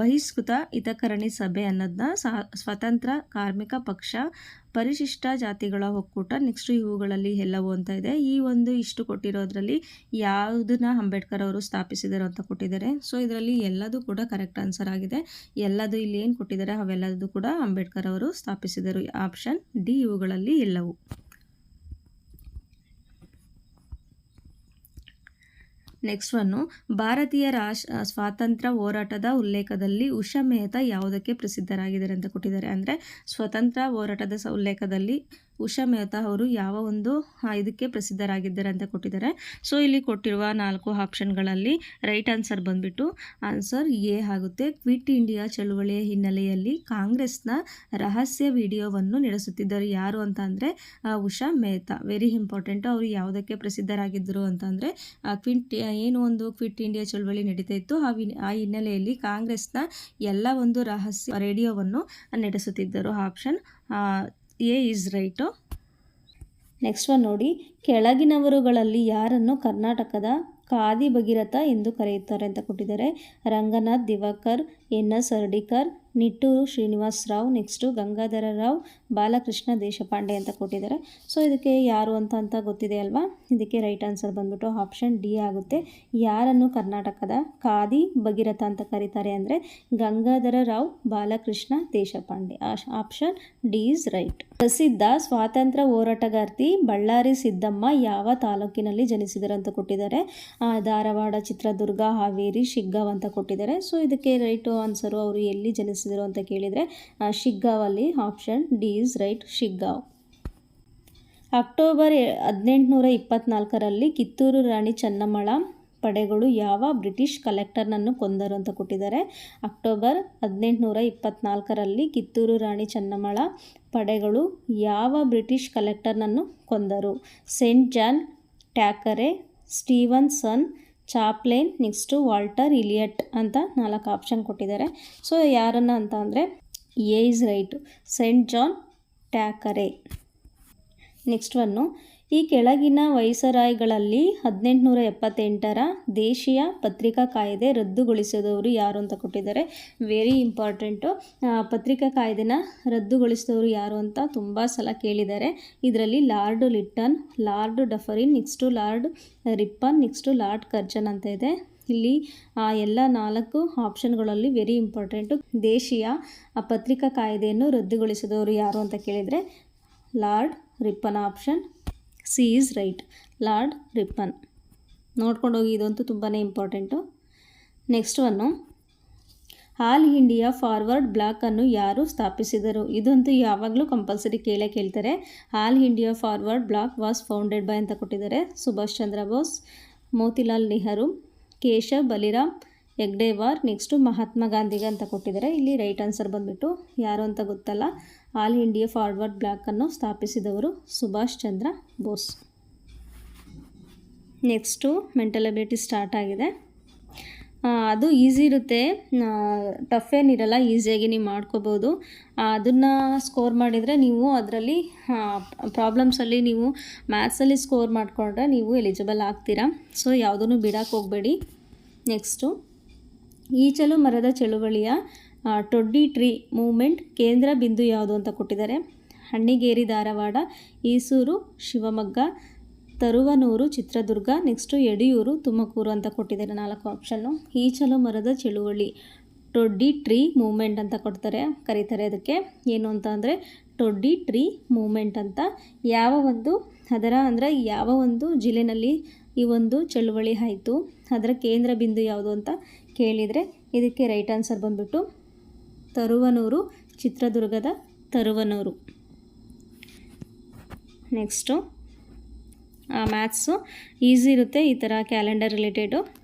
ಬಹಿಷ್ಕೃತ ಹಿತಕರಣಿ ಸಭೆ ಅನ್ನೋದನ್ನ ಸ್ವತಂತ್ರ ಕಾರ್ಮಿಕ ಪಕ್ಷ, ಪರಿಶಿಷ್ಟ ಜಾತಿಗಳ ಒಕ್ಕೂಟ, ನೆಕ್ಸ್ಟ್ ಇವುಗಳಲ್ಲಿ ಎಲ್ಲವೂ ಅಂತ ಇದೆ. ಈ ಒಂದು ಇಷ್ಟು ಕೊಟ್ಟಿರೋದ್ರಲ್ಲಿ ಯಾವುದನ್ನ ಅಂಬೇಡ್ಕರ್ ಅವರು ಸ್ಥಾಪಿಸಿದರು ಅಂತ ಕೊಟ್ಟಿದ್ದಾರೆ. ಸೊ ಇದರಲ್ಲಿ ಎಲ್ಲದೂ ಕೂಡ ಕರೆಕ್ಟ್ ಆನ್ಸರ್ ಆಗಿದೆ. ಎಲ್ಲದು ಇಲ್ಲಿ ಏನು ಕೊಟ್ಟಿದ್ದಾರೆ ಅವೆಲ್ಲದೂ ಕೂಡ ಅಂಬೇಡ್ಕರ್ ಅವರು ಸ್ಥಾಪಿಸಿದರು. ಆಪ್ಷನ್ ಡಿ ಇವುಗಳಲ್ಲಿ ಎಲ್ಲವೂ. ನೆಕ್ಸ್ಟ್ ಒನ್ನು, ಭಾರತೀಯ ಸ್ವಾತಂತ್ರ್ಯ ಹೋರಾಟದ ಉಲ್ಲೇಖದಲ್ಲಿ ಉಷಾ ಮೆಹ್ತಾ ಯಾವುದಕ್ಕೆ ಪ್ರಸಿದ್ಧರಾಗಿದ್ದಾರೆ ಅಂತ ಕೊಟ್ಟಿದ್ದಾರೆ. ಅಂದರೆ ಸ್ವತಂತ್ರ ಹೋರಾಟದ ಉಲ್ಲೇಖದಲ್ಲಿ ಉಷಾ ಮೆಹ್ತಾ ಅವರು ಯಾವ ಒಂದು ಇದಕ್ಕೆ ಪ್ರಸಿದ್ಧರಾಗಿದ್ದಾರೆ ಅಂತ ಕೊಟ್ಟಿದ್ದಾರೆ. ಸೊ ಇಲ್ಲಿ ಕೊಟ್ಟಿರುವ 4 ಆಪ್ಷನ್ಗಳಲ್ಲಿ ರೈಟ್ ಆನ್ಸರ್ ಬಂದ್ಬಿಟ್ಟು ಆನ್ಸರ್ ಎ ಆಗುತ್ತೆ. ಕ್ವಿಟ್ ಇಂಡಿಯಾ ಚಳುವಳಿಯ ಹಿನ್ನೆಲೆಯಲ್ಲಿ ಕಾಂಗ್ರೆಸ್ನ ರಹಸ್ಯ ವಿಡಿಯೋವನ್ನು ನಡೆಸುತ್ತಿದ್ದರು ಯಾರು ಅಂತ ಅಂದರೆ ಉಷಾ ಮೆಹ್ತಾ. Very important. ಅವರು ಯಾವುದಕ್ಕೆ ಪ್ರಸಿದ್ಧರಾಗಿದ್ದರು ಅಂತ ಅಂದರೆ ಏನು ಒಂದು ಕ್ವಿಟ್ ಇಂಡಿಯಾ ಚಳುವಳಿ ನಡೀತಾ ಇತ್ತು ಆ ಹಿನ್ನೆಲೆಯಲ್ಲಿ ಕಾಂಗ್ರೆಸ್ನ ಎಲ್ಲ ಒಂದು ರಹಸ್ಯ ರೇಡಿಯೋವನ್ನು ನಡೆಸುತ್ತಿದ್ದರು. Option A is right. Next one ನೋಡಿ, ಕೆಳಗಿನವರುಗಳಲ್ಲಿ ಯಾರನ್ನು ಕರ್ನಾಟಕದ ಖಾದಿ ಭಗೀರಥ ಎಂದು ಕರೆಯುತ್ತಾರೆ ಅಂತ ಕೊಟ್ಟಿದ್ದಾರೆ. ರಂಗನಾಥ್ ದಿವಾಕರ್, ಎನ್.ಎಸ್. ಹರ್ಡಿಕರ್, ನಿಟ್ಟೂರು ಶ್ರೀನಿವಾಸ್ ರಾವ್, ನೆಕ್ಸ್ಟು ಗಂಗಾಧರ ರಾವ್, ಬಾಲಕೃಷ್ಣ ದೇಶಪಾಂಡೆ ಅಂತ ಕೊಟ್ಟಿದ್ದಾರೆ. ಸೊ ಇದಕ್ಕೆ ಯಾರು ಅಂತ ಗೊತ್ತಿದೆ ಅಲ್ವಾ. ಇದಕ್ಕೆ ರೈಟ್ ಆನ್ಸರ್ ಬಂದ್ಬಿಟ್ಟು ಆಪ್ಷನ್ ಡಿ ಆಗುತ್ತೆ. ಯಾರನ್ನು ಕರ್ನಾಟಕದ ಖಾದಿ ಭಗೀರಥ ಅಂತ ಕರೀತಾರೆ ಅಂದರೆ Gangadhara Rao, Balakrishna Deshpande. Option D is right. ಪ್ರಸಿದ್ಧ ಸ್ವಾತಂತ್ರ್ಯ ಹೋರಾಟಗಾರ್ತಿ ಬಳ್ಳಾರಿ ಸಿದ್ದಮ್ಮ ಯಾವ ತಾಲೂಕಿನಲ್ಲಿ ಜನಿಸಿದರು ಅಂತ ಕೊಟ್ಟಿದ್ದಾರೆ. ಧಾರವಾಡ, ಚಿತ್ರದುರ್ಗ, ಹಾವೇರಿ, ಶಿಗ್ಗಾಂವ್ ಅಂತ ಕೊಟ್ಟಿದ್ದಾರೆ. ಸೊ ಇದಕ್ಕೆ ರೈಟ್ ಆನ್ಸರು ಅವರು ಎಲ್ಲಿ ಜನಿಸಿದರು ಅಂತ ಕೇಳಿದರೆ ಶಿಗ್ಗಾಂವಲ್ಲಿ. Option D is right, Shiggaon. October 1824ರಲ್ಲಿ ಕಿತ್ತೂರು ರಾಣಿ ಚೆನ್ನಮ್ಮಳ ಪಡೆಗಳು ಯಾವ ಬ್ರಿಟಿಷ್ ಕಲೆಕ್ಟರ್ನನ್ನು ಕೊಂದರು ಅಂತ ಕೊಟ್ಟಿದ್ದಾರೆ. ಅಕ್ಟೋಬರ್ 1824ರಲ್ಲಿ ಕಿತ್ತೂರು ರಾಣಿ ಚೆನ್ನಮ್ಮಳ ಪಡೆಗಳು ಯಾವ ಬ್ರಿಟಿಷ್ ಕಲೆಕ್ಟರ್ನನ್ನು ಕೊಂದರು. St John Thackeray, Stevenson, Chaplin, next Walter Elliot ಅಂತ 4 ಆಪ್ಷನ್ ಕೊಟ್ಟಿದ್ದಾರೆ. ಸೊ ಯಾರನ್ನು ಅಂತ ಅಂದರೆ A is right, St John Thackeray. Next one, ಈ ಕೆಳಗಿನ ವೈಸರಾಯ್ಗಳಲ್ಲಿ 1878ರ ದೇಶೀಯ ಪತ್ರಿಕಾ ಕಾಯ್ದೆ ರದ್ದುಗೊಳಿಸಿದವರು ಯಾರು ಅಂತ ಕೊಟ್ಟಿದ್ದಾರೆ. Very important. ಪತ್ರಿಕಾ ಕಾಯ್ದೆನ ರದ್ದುಗೊಳಿಸಿದವರು ಯಾರು ಅಂತ ತುಂಬ ಸಲ ಕೇಳಿದ್ದಾರೆ. ಇದರಲ್ಲಿ Lord Lytton, Lord Dufferin, next Lord Ripon, next Lord Curzon ಅಂತ ಇದೆ. ಇಲ್ಲಿ ಎಲ್ಲ 4 ಆಪ್ಷನ್ಗಳಲ್ಲಿ ವೆರಿ ಇಂಪಾರ್ಟೆಂಟು. ದೇಶೀಯ ಪತ್ರಿಕಾ ಕಾಯ್ದೆಯನ್ನು ರದ್ದುಗೊಳಿಸಿದವರು ಯಾರು ಅಂತ ಕೇಳಿದರೆ Lord Ripon. Option C is right, Lord Ripon. ನೋಡ್ಕೊಂಡು ಹೋಗಿ, ಇದಂತೂ ತುಂಬಾ important. Next one, All India Forward ಬ್ಲಾಕನ್ನು ಯಾರು ಸ್ಥಾಪಿಸಿದರು. ಇದಂತೂ ಯಾವಾಗಲೂ ಕಂಪಲ್ಸರಿ ಕೇಳ್ತಾರೆ. All India Forward Bloc was founded by ಅಂತ ಕೊಟ್ಟಿದ್ದಾರೆ. ಸುಭಾಷ್ ಚಂದ್ರ ಬೋಸ್, ಮೋತಿಲಾಲ್ ನೆಹರು, ಕೇಶವ್ ಬಲಿರಾಮ್ ಹೆಗ್ಡೆವಾರ್, ನೆಕ್ಸ್ಟು ಮಹಾತ್ಮ ಗಾಂಧಿಗೆ ಅಂತ ಕೊಟ್ಟಿದ್ದಾರೆ. ಇಲ್ಲಿ ರೈಟ್ ಆನ್ಸರ್ ಬಂದುಬಿಟ್ಟು ಯಾರು ಅಂತ ಗೊತ್ತಲ್ಲ. ಆಲ್ ಇಂಡಿಯಾ ಫಾರ್ವರ್ಡ್ ಬ್ಲಾಕನ್ನು ಸ್ಥಾಪಿಸಿದವರು Subhash Chandra Bose. Next mental ability start ಆಗಿದೆ. ಅದು ಈಸಿ ಇರುತ್ತೆ, ಟಫ್ ಏನಿರಲ್ಲ, ಈಸಿಯಾಗಿ ನೀವು ಮಾಡ್ಕೋಬೋದು. ಅದನ್ನು ಸ್ಕೋರ್ ಮಾಡಿದರೆ ನೀವು ಅದರಲ್ಲಿ ಪ್ರಾಬ್ಲಮ್ಸಲ್ಲಿ ನೀವು ಮ್ಯಾಥ್ಸಲ್ಲಿ ಸ್ಕೋರ್ ಮಾಡಿಕೊಂಡ್ರೆ ನೀವು ಎಲಿಜಿಬಲ್ ಆಗ್ತೀರಾ. ಸೊ ಯಾವುದನ್ನು ಬಿಡೋಕ್ಕೆ ಹೋಗಬೇಡಿ. ನೆಕ್ಸ್ಟು, ಈಚಲು ಮರದ ಚಳುವಳಿಯ ಟೊಡ್ಡಿ ಟ್ರೀ ಮೂವ್ಮೆಂಟ್ ಕೇಂದ್ರ ಬಿಂದು ಯಾವುದು ಅಂತ ಕೊಟ್ಟಿದ್ದಾರೆ. ಹಣ್ಣಿಗೇರಿ ಧಾರವಾಡ, ಈಸೂರು ಶಿವಮೊಗ್ಗ, ತರುವನೂರು ಚಿತ್ರದುರ್ಗ, ನೆಕ್ಸ್ಟು ಯಡಿಯೂರು ತುಮಕೂರು ಅಂತ ಕೊಟ್ಟಿದ್ದಾರೆ 4 ಆಪ್ಷನ್ನು. ಈಚಲು ಮರದ ಚಳುವಳಿ ಟೊಡ್ಡಿ ಟ್ರೀ ಮೂವ್ಮೆಂಟ್ ಅಂತ ಕರೀತಾರೆ. ಅದಕ್ಕೆ ಏನು ಅಂತ ಅಂದರೆ ಟೊಡ್ಡಿ ಟ್ರೀ ಮೂವ್ಮೆಂಟ್ ಅಂತ. ಯಾವ ಒಂದು ಜಿಲ್ಲೆನಲ್ಲಿ ಈ ಒಂದು ಚಳುವಳಿ ಆಯಿತು, ಅದರ ಕೇಂದ್ರ ಬಿಂದು ಯಾವುದು ಅಂತ ಕೇಳಿದರೆ ಇದಕ್ಕೆ ರೈಟ್ ಆನ್ಸರ್ ಬಂದ್ಬಿಟ್ಟು ತರುವನೂರು, ಚಿತ್ರದುರ್ಗದ ತರುವನೂರು. ನೆಕ್ಸ್ಟು ಮ್ಯಾಥ್ಸು ಈಸಿ ಇರುತ್ತೆ. ಈ ಥರ ಕ್ಯಾಲೆಂಡರ್ ರಿಲೇಟೆಡು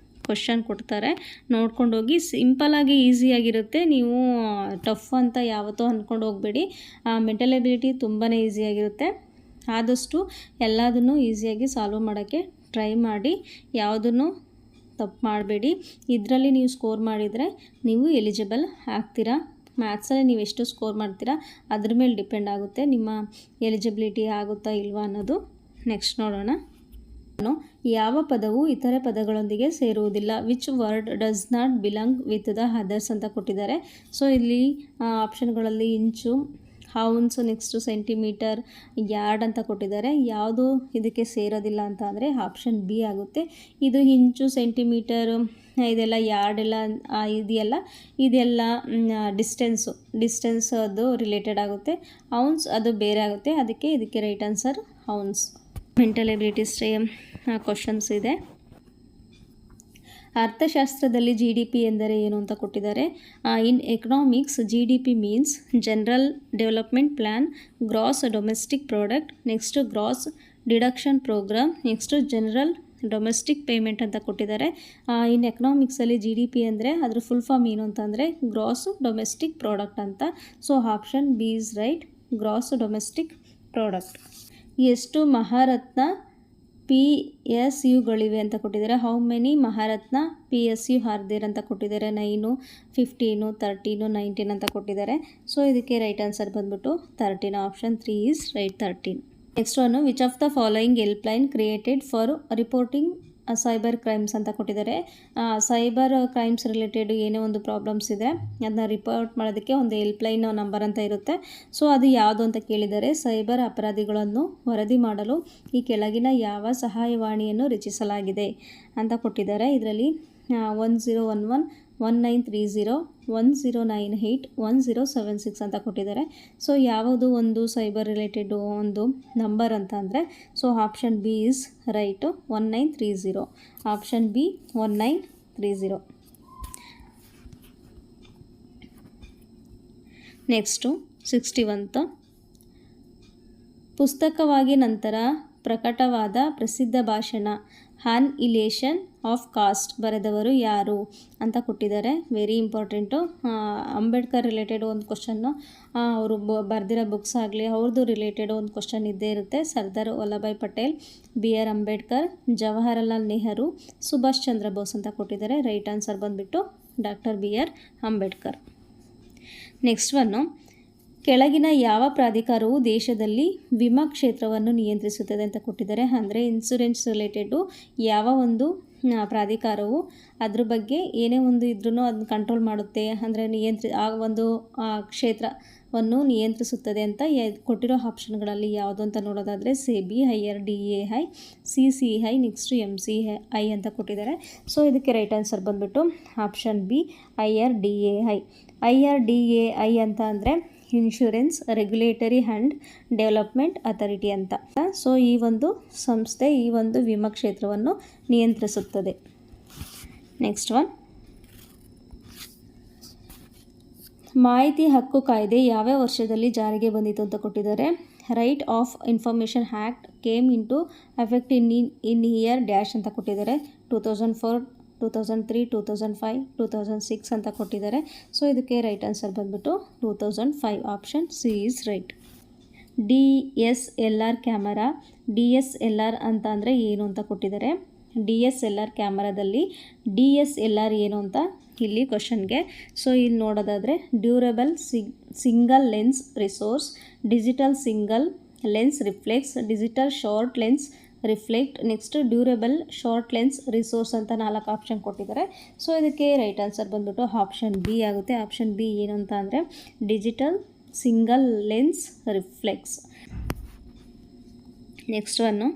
ಕ್ವಶನ್ ಕೊಡ್ತಾರೆ, ನೋಡ್ಕೊಂಡೋಗಿ. ಸಿಂಪಲ್ಲಾಗಿ ಈಸಿಯಾಗಿರುತ್ತೆ, ನೀವು ಟಫ್ ಅಂತ ಯಾವತ್ತೂ ಅಂದ್ಕೊಂಡು ಹೋಗಬೇಡಿ. ಮೆಂಟಲ್ ಎಬಿಲಿಟಿ ತುಂಬಾ ಈಸಿಯಾಗಿರುತ್ತೆ. ಆದಷ್ಟು ಎಲ್ಲದನ್ನು ಈಸಿಯಾಗಿ ಸಾಲ್ವ್ ಮಾಡೋಕ್ಕೆ ಟ್ರೈ ಮಾಡಿ, ಯಾವುದನ್ನು ತಪ್ಪು ಮಾಡಬೇಡಿ. ಇದರಲ್ಲಿ ನೀವು ಸ್ಕೋರ್ ಮಾಡಿದರೆ ನೀವು ಎಲಿಜಿಬಲ್ ಆಗ್ತೀರಾ. ಮ್ಯಾಥ್ಸಲ್ಲಿ ನೀವು ಎಷ್ಟು ಸ್ಕೋರ್ ಮಾಡ್ತೀರಾ ಅದ್ರ ಮೇಲೆ ಡಿಪೆಂಡ್ ಆಗುತ್ತೆ ನಿಮ್ಮ ಎಲಿಜಿಬಿಲಿಟಿ ಆಗುತ್ತಾ ಇಲ್ವಾ ಅನ್ನೋದು. ನೆಕ್ಸ್ಟ್ ನೋಡೋಣ. ಯಾವ ಪದವು ಇತರೆ ಪದಗಳೊಂದಿಗೆ ಸೇರುವುದಿಲ್ಲ? Which word does not belong with the others ಅಂತ ಕೊಟ್ಟಿದ್ದಾರೆ. ಸೊ ಇಲ್ಲಿ ಆಪ್ಷನ್ಗಳಲ್ಲಿ ಇಂಚು, ಹೌನ್ಸು, ನೆಕ್ಸ್ಟು ಸೆಂಟಿಮೀಟರ್, ಯಾರ್ಡ್ ಅಂತ ಕೊಟ್ಟಿದ್ದಾರೆ. ಯಾವುದು ಇದಕ್ಕೆ ಸೇರೋದಿಲ್ಲ ಅಂತ ಅಂದರೆ ಆಪ್ಷನ್ ಬಿ ಆಗುತ್ತೆ. ಇದು ಇಂಚು, ಸೆಂಟಿಮೀಟರು, ಇದೆಲ್ಲ ಯಾರ್ಡ್ ಎಲ್ಲ ಇದೆಲ್ಲ ಡಿಸ್ಟೆನ್ಸ್ ಅದು ರಿಲೇಟೆಡ್ ಆಗುತ್ತೆ. ಹೌನ್ಸ್ ಅದು ಬೇರೆ ಆಗುತ್ತೆ. ಇದಕ್ಕೆ ರೈಟ್ ಆನ್ಸರ್ ಹೌನ್ಸ್. ಮೆಂಟಲ್ ಎಬಿಲಿಟೀಸ್ ಕ್ವಶನ್ಸ್ ಇದೆ. ಅರ್ಥಶಾಸ್ತ್ರದಲ್ಲಿ GDP ಎಂದರೆ ಏನು ಅಂತ ಕೊಟ್ಟಿದ್ದಾರೆ. In economics GDP means general development plan, gross domestic product, next gross deduction program, next general domestic payment ಅಂತ ಕೊಟ್ಟಿದ್ದಾರೆ. ಇನ್ ಎಕನಾಮಿಕ್ಸಲ್ಲಿ GDP ಅಂದರೆ ಅದ್ರ ಫುಲ್ ಫಾರ್ಮ್ ಏನು ಅಂತಂದರೆ ಗ್ರಾಸ್ ಡೊಮೆಸ್ಟಿಕ್ ಪ್ರಾಡಕ್ಟ್ ಅಂತ. So option B is right, gross domestic product. ಎಷ್ಟು ಮಹಾರತ್ನ PSUಗಳಿವೆ ಅಂತ ಕೊಟ್ಟಿದ್ದಾರೆ. How many Maharatna PSU are there ಅಂತ ಕೊಟ್ಟಿದ್ದಾರೆ. 9, 15, 13, 19 ಅಂತ ಕೊಟ್ಟಿದ್ದಾರೆ. ಸೊ ಇದಕ್ಕೆ ರೈಟ್ ಆನ್ಸರ್ ಬಂದ್ಬಿಟ್ಟು 13. Option 3 is right, 13. Next one, which of the following help line created for reporting cyber crimes ಅಂತ ಕೊಟ್ಟಿದ್ದಾರೆ. ಸೈಬರ್ ಕ್ರೈಮ್ಸ್ ರಿಲೇಟೆಡ್ ಏನೇ ಒಂದು ಪ್ರಾಬ್ಲಮ್ಸ್ ಇದೆ ಅದನ್ನ ರಿಪೋರ್ಟ್ ಮಾಡೋದಕ್ಕೆ ಒಂದು ಹೆಲ್ಪ್ಲೈನ್ ನಂಬರ್ ಅಂತ ಇರುತ್ತೆ. ಸೊ ಅದು ಯಾವುದು ಅಂತ ಕೇಳಿದರೆ, ಸೈಬರ್ ಅಪರಾಧಿಗಳನ್ನು ವರದಿ ಮಾಡಲು ಈ ಕೆಳಗಿನ ಯಾವ ಸಹಾಯವಾಣಿಯನ್ನು ರಚಿಸಲಾಗಿದೆ ಅಂತ ಕೊಟ್ಟಿದ್ದಾರೆ. ಇದರಲ್ಲಿ 1011, 1930, 1098, 1076 ಅಂತ ಕೊಟ್ಟಿದ್ದಾರೆ. ಸೊ ಯಾವುದು ಒಂದು ಸೈಬರ್ ರಿಲೇಟೆಡ್ ಒಂದು ನಂಬರ್ ಅಂತ ಅಂದರೆ, so option B is right, 1930. Option B 1930. Next 61th, ಪುಸ್ತಕವಾಗಿ ನಂತರ ಪ್ರಕಟವಾದ ಪ್ರಸಿದ್ಧ ಭಾಷಣ ಆನ್ ಇಲೇಷನ್ ಆಫ್ ಕಾಸ್ಟ್ ಬರೆದವರು ಯಾರು ಅಂತ ಕೊಟ್ಟಿದ್ದಾರೆ. Very important. ಅಂಬೇಡ್ಕರ್ ರಿಲೇಟೆಡ್ ಒಂದು ಕ್ವಶನ್ನು, ಅವರು ಬರೆದಿರೋ ಬುಕ್ಸ್ ಆಗಲಿ ಅವ್ರದ್ದು ರಿಲೇಟೆಡ್ ಒಂದು ಕ್ವಶನ್ ಇದ್ದೇ ಇರುತ್ತೆ. ಸರ್ದಾರ್ ವಲ್ಲಭಾಯ್ ಪಟೇಲ್, BR ಅಂಬೇಡ್ಕರ್, ಜವಾಹರಲಾಲ್ ನೆಹರು, ಸುಭಾಷ್ ಚಂದ್ರ ಬೋಸ್ ಅಂತ ಕೊಟ್ಟಿದ್ದಾರೆ. ರೈಟ್ ಆನ್ಸರ್ ಬಂದುಬಿಟ್ಟು doctor BR Ambedkar. Next one, ಕೆಳಗಿನ ಯಾವ ಪ್ರಾಧಿಕಾರವು ದೇಶದಲ್ಲಿ ವಿಮಾ ಕ್ಷೇತ್ರವನ್ನು ನಿಯಂತ್ರಿಸುತ್ತದೆ ಅಂತ ಕೊಟ್ಟಿದ್ದಾರೆ. ಅಂದರೆ ಇನ್ಸೂರೆನ್ಸ್ ರಿಲೇಟೆಡು ಯಾವ ಒಂದು ಪ್ರಾಧಿಕಾರವು ಅದ್ರ ಬಗ್ಗೆ ಏನೇ ಒಂದು ಇದ್ರೂ ಅದನ್ನ ಕಂಟ್ರೋಲ್ ಮಾಡುತ್ತೆ, ಅಂದರೆ ಆ ಒಂದು ಕ್ಷೇತ್ರವನ್ನು ನಿಯಂತ್ರಿಸುತ್ತದೆ ಅಂತ ಕೊಟ್ಟಿರೋ ಆಪ್ಷನ್ಗಳಲ್ಲಿ ಯಾವುದು ಅಂತ ನೋಡೋದಾದರೆ SEBI, IRDAI, CCI, next MCI ಅಂತ ಕೊಟ್ಟಿದ್ದಾರೆ. ಸೊ ಇದಕ್ಕೆ ರೈಟ್ ಆನ್ಸರ್ ಬಂದುಬಿಟ್ಟು ಆಪ್ಷನ್ ಬಿ IRDAI. IRDAI ಅಂತ ಅಂದರೆ insurance regulatory and development authority ಅಂತ. ಸೊ ಈ ಒಂದು ಸಂಸ್ಥೆ ಈ ಒಂದು ವಿಮಾ ಕ್ಷೇತ್ರವನ್ನು ನಿಯಂತ್ರಿಸುತ್ತದೆ. ನೆಕ್ಸ್ಟ್ ಒನ್, ಮಾಹಿತಿ ಹಕ್ಕು ಕಾಯ್ದೆ ಯಾವ ವರ್ಷದಲ್ಲಿ ಜಾರಿಗೆ ಬಂದಿತು ಅಂತ ಕೊಟ್ಟಿದ್ದಾರೆ. Right of information act came into effect in year dash ಅಂತ ಕೊಟ್ಟಿದ್ದಾರೆ. 2004, 2003, 2005, 2006 ಅಂತ ಕೊಟ್ಟಿದ್ದಾರೆ. ಸೊ ಇದಕ್ಕೆ ರೈಟ್ ಆನ್ಸರ್ ಬಂದ್ಬಿಟ್ಟು 2005. Option C is right. DSLR camera, DSLR ಅಂತ ಅಂದರೆ ಏನು ಅಂತ ಕೊಟ್ಟಿದ್ದಾರೆ. DSLR ಕ್ಯಾಮರಾದಲ್ಲಿ DSLR ಏನು ಅಂತ ಇಲ್ಲಿ ಕ್ವಶನ್ಗೆ. ಸೊ ಇಲ್ಲಿ ನೋಡೋದಾದರೆ durable single lens resource, digital single lens reflex, digital short lens reflect, next durable short lens resource ಅಂತ 4 ಆಪ್ಷನ್ ಕೊಟ್ಟಿದ್ದಾರೆ. ಸೊ ಇದಕ್ಕೆ ರೈಟ್ ಆನ್ಸರ್ ಬಂದ್ಬಿಟ್ಟು ಆಪ್ಷನ್ ಬಿ ಆಗುತ್ತೆ. ಆಪ್ಷನ್ ಬಿ ಏನು ಅಂತ ಅಂದರೆ digital single lens reflex. Next one,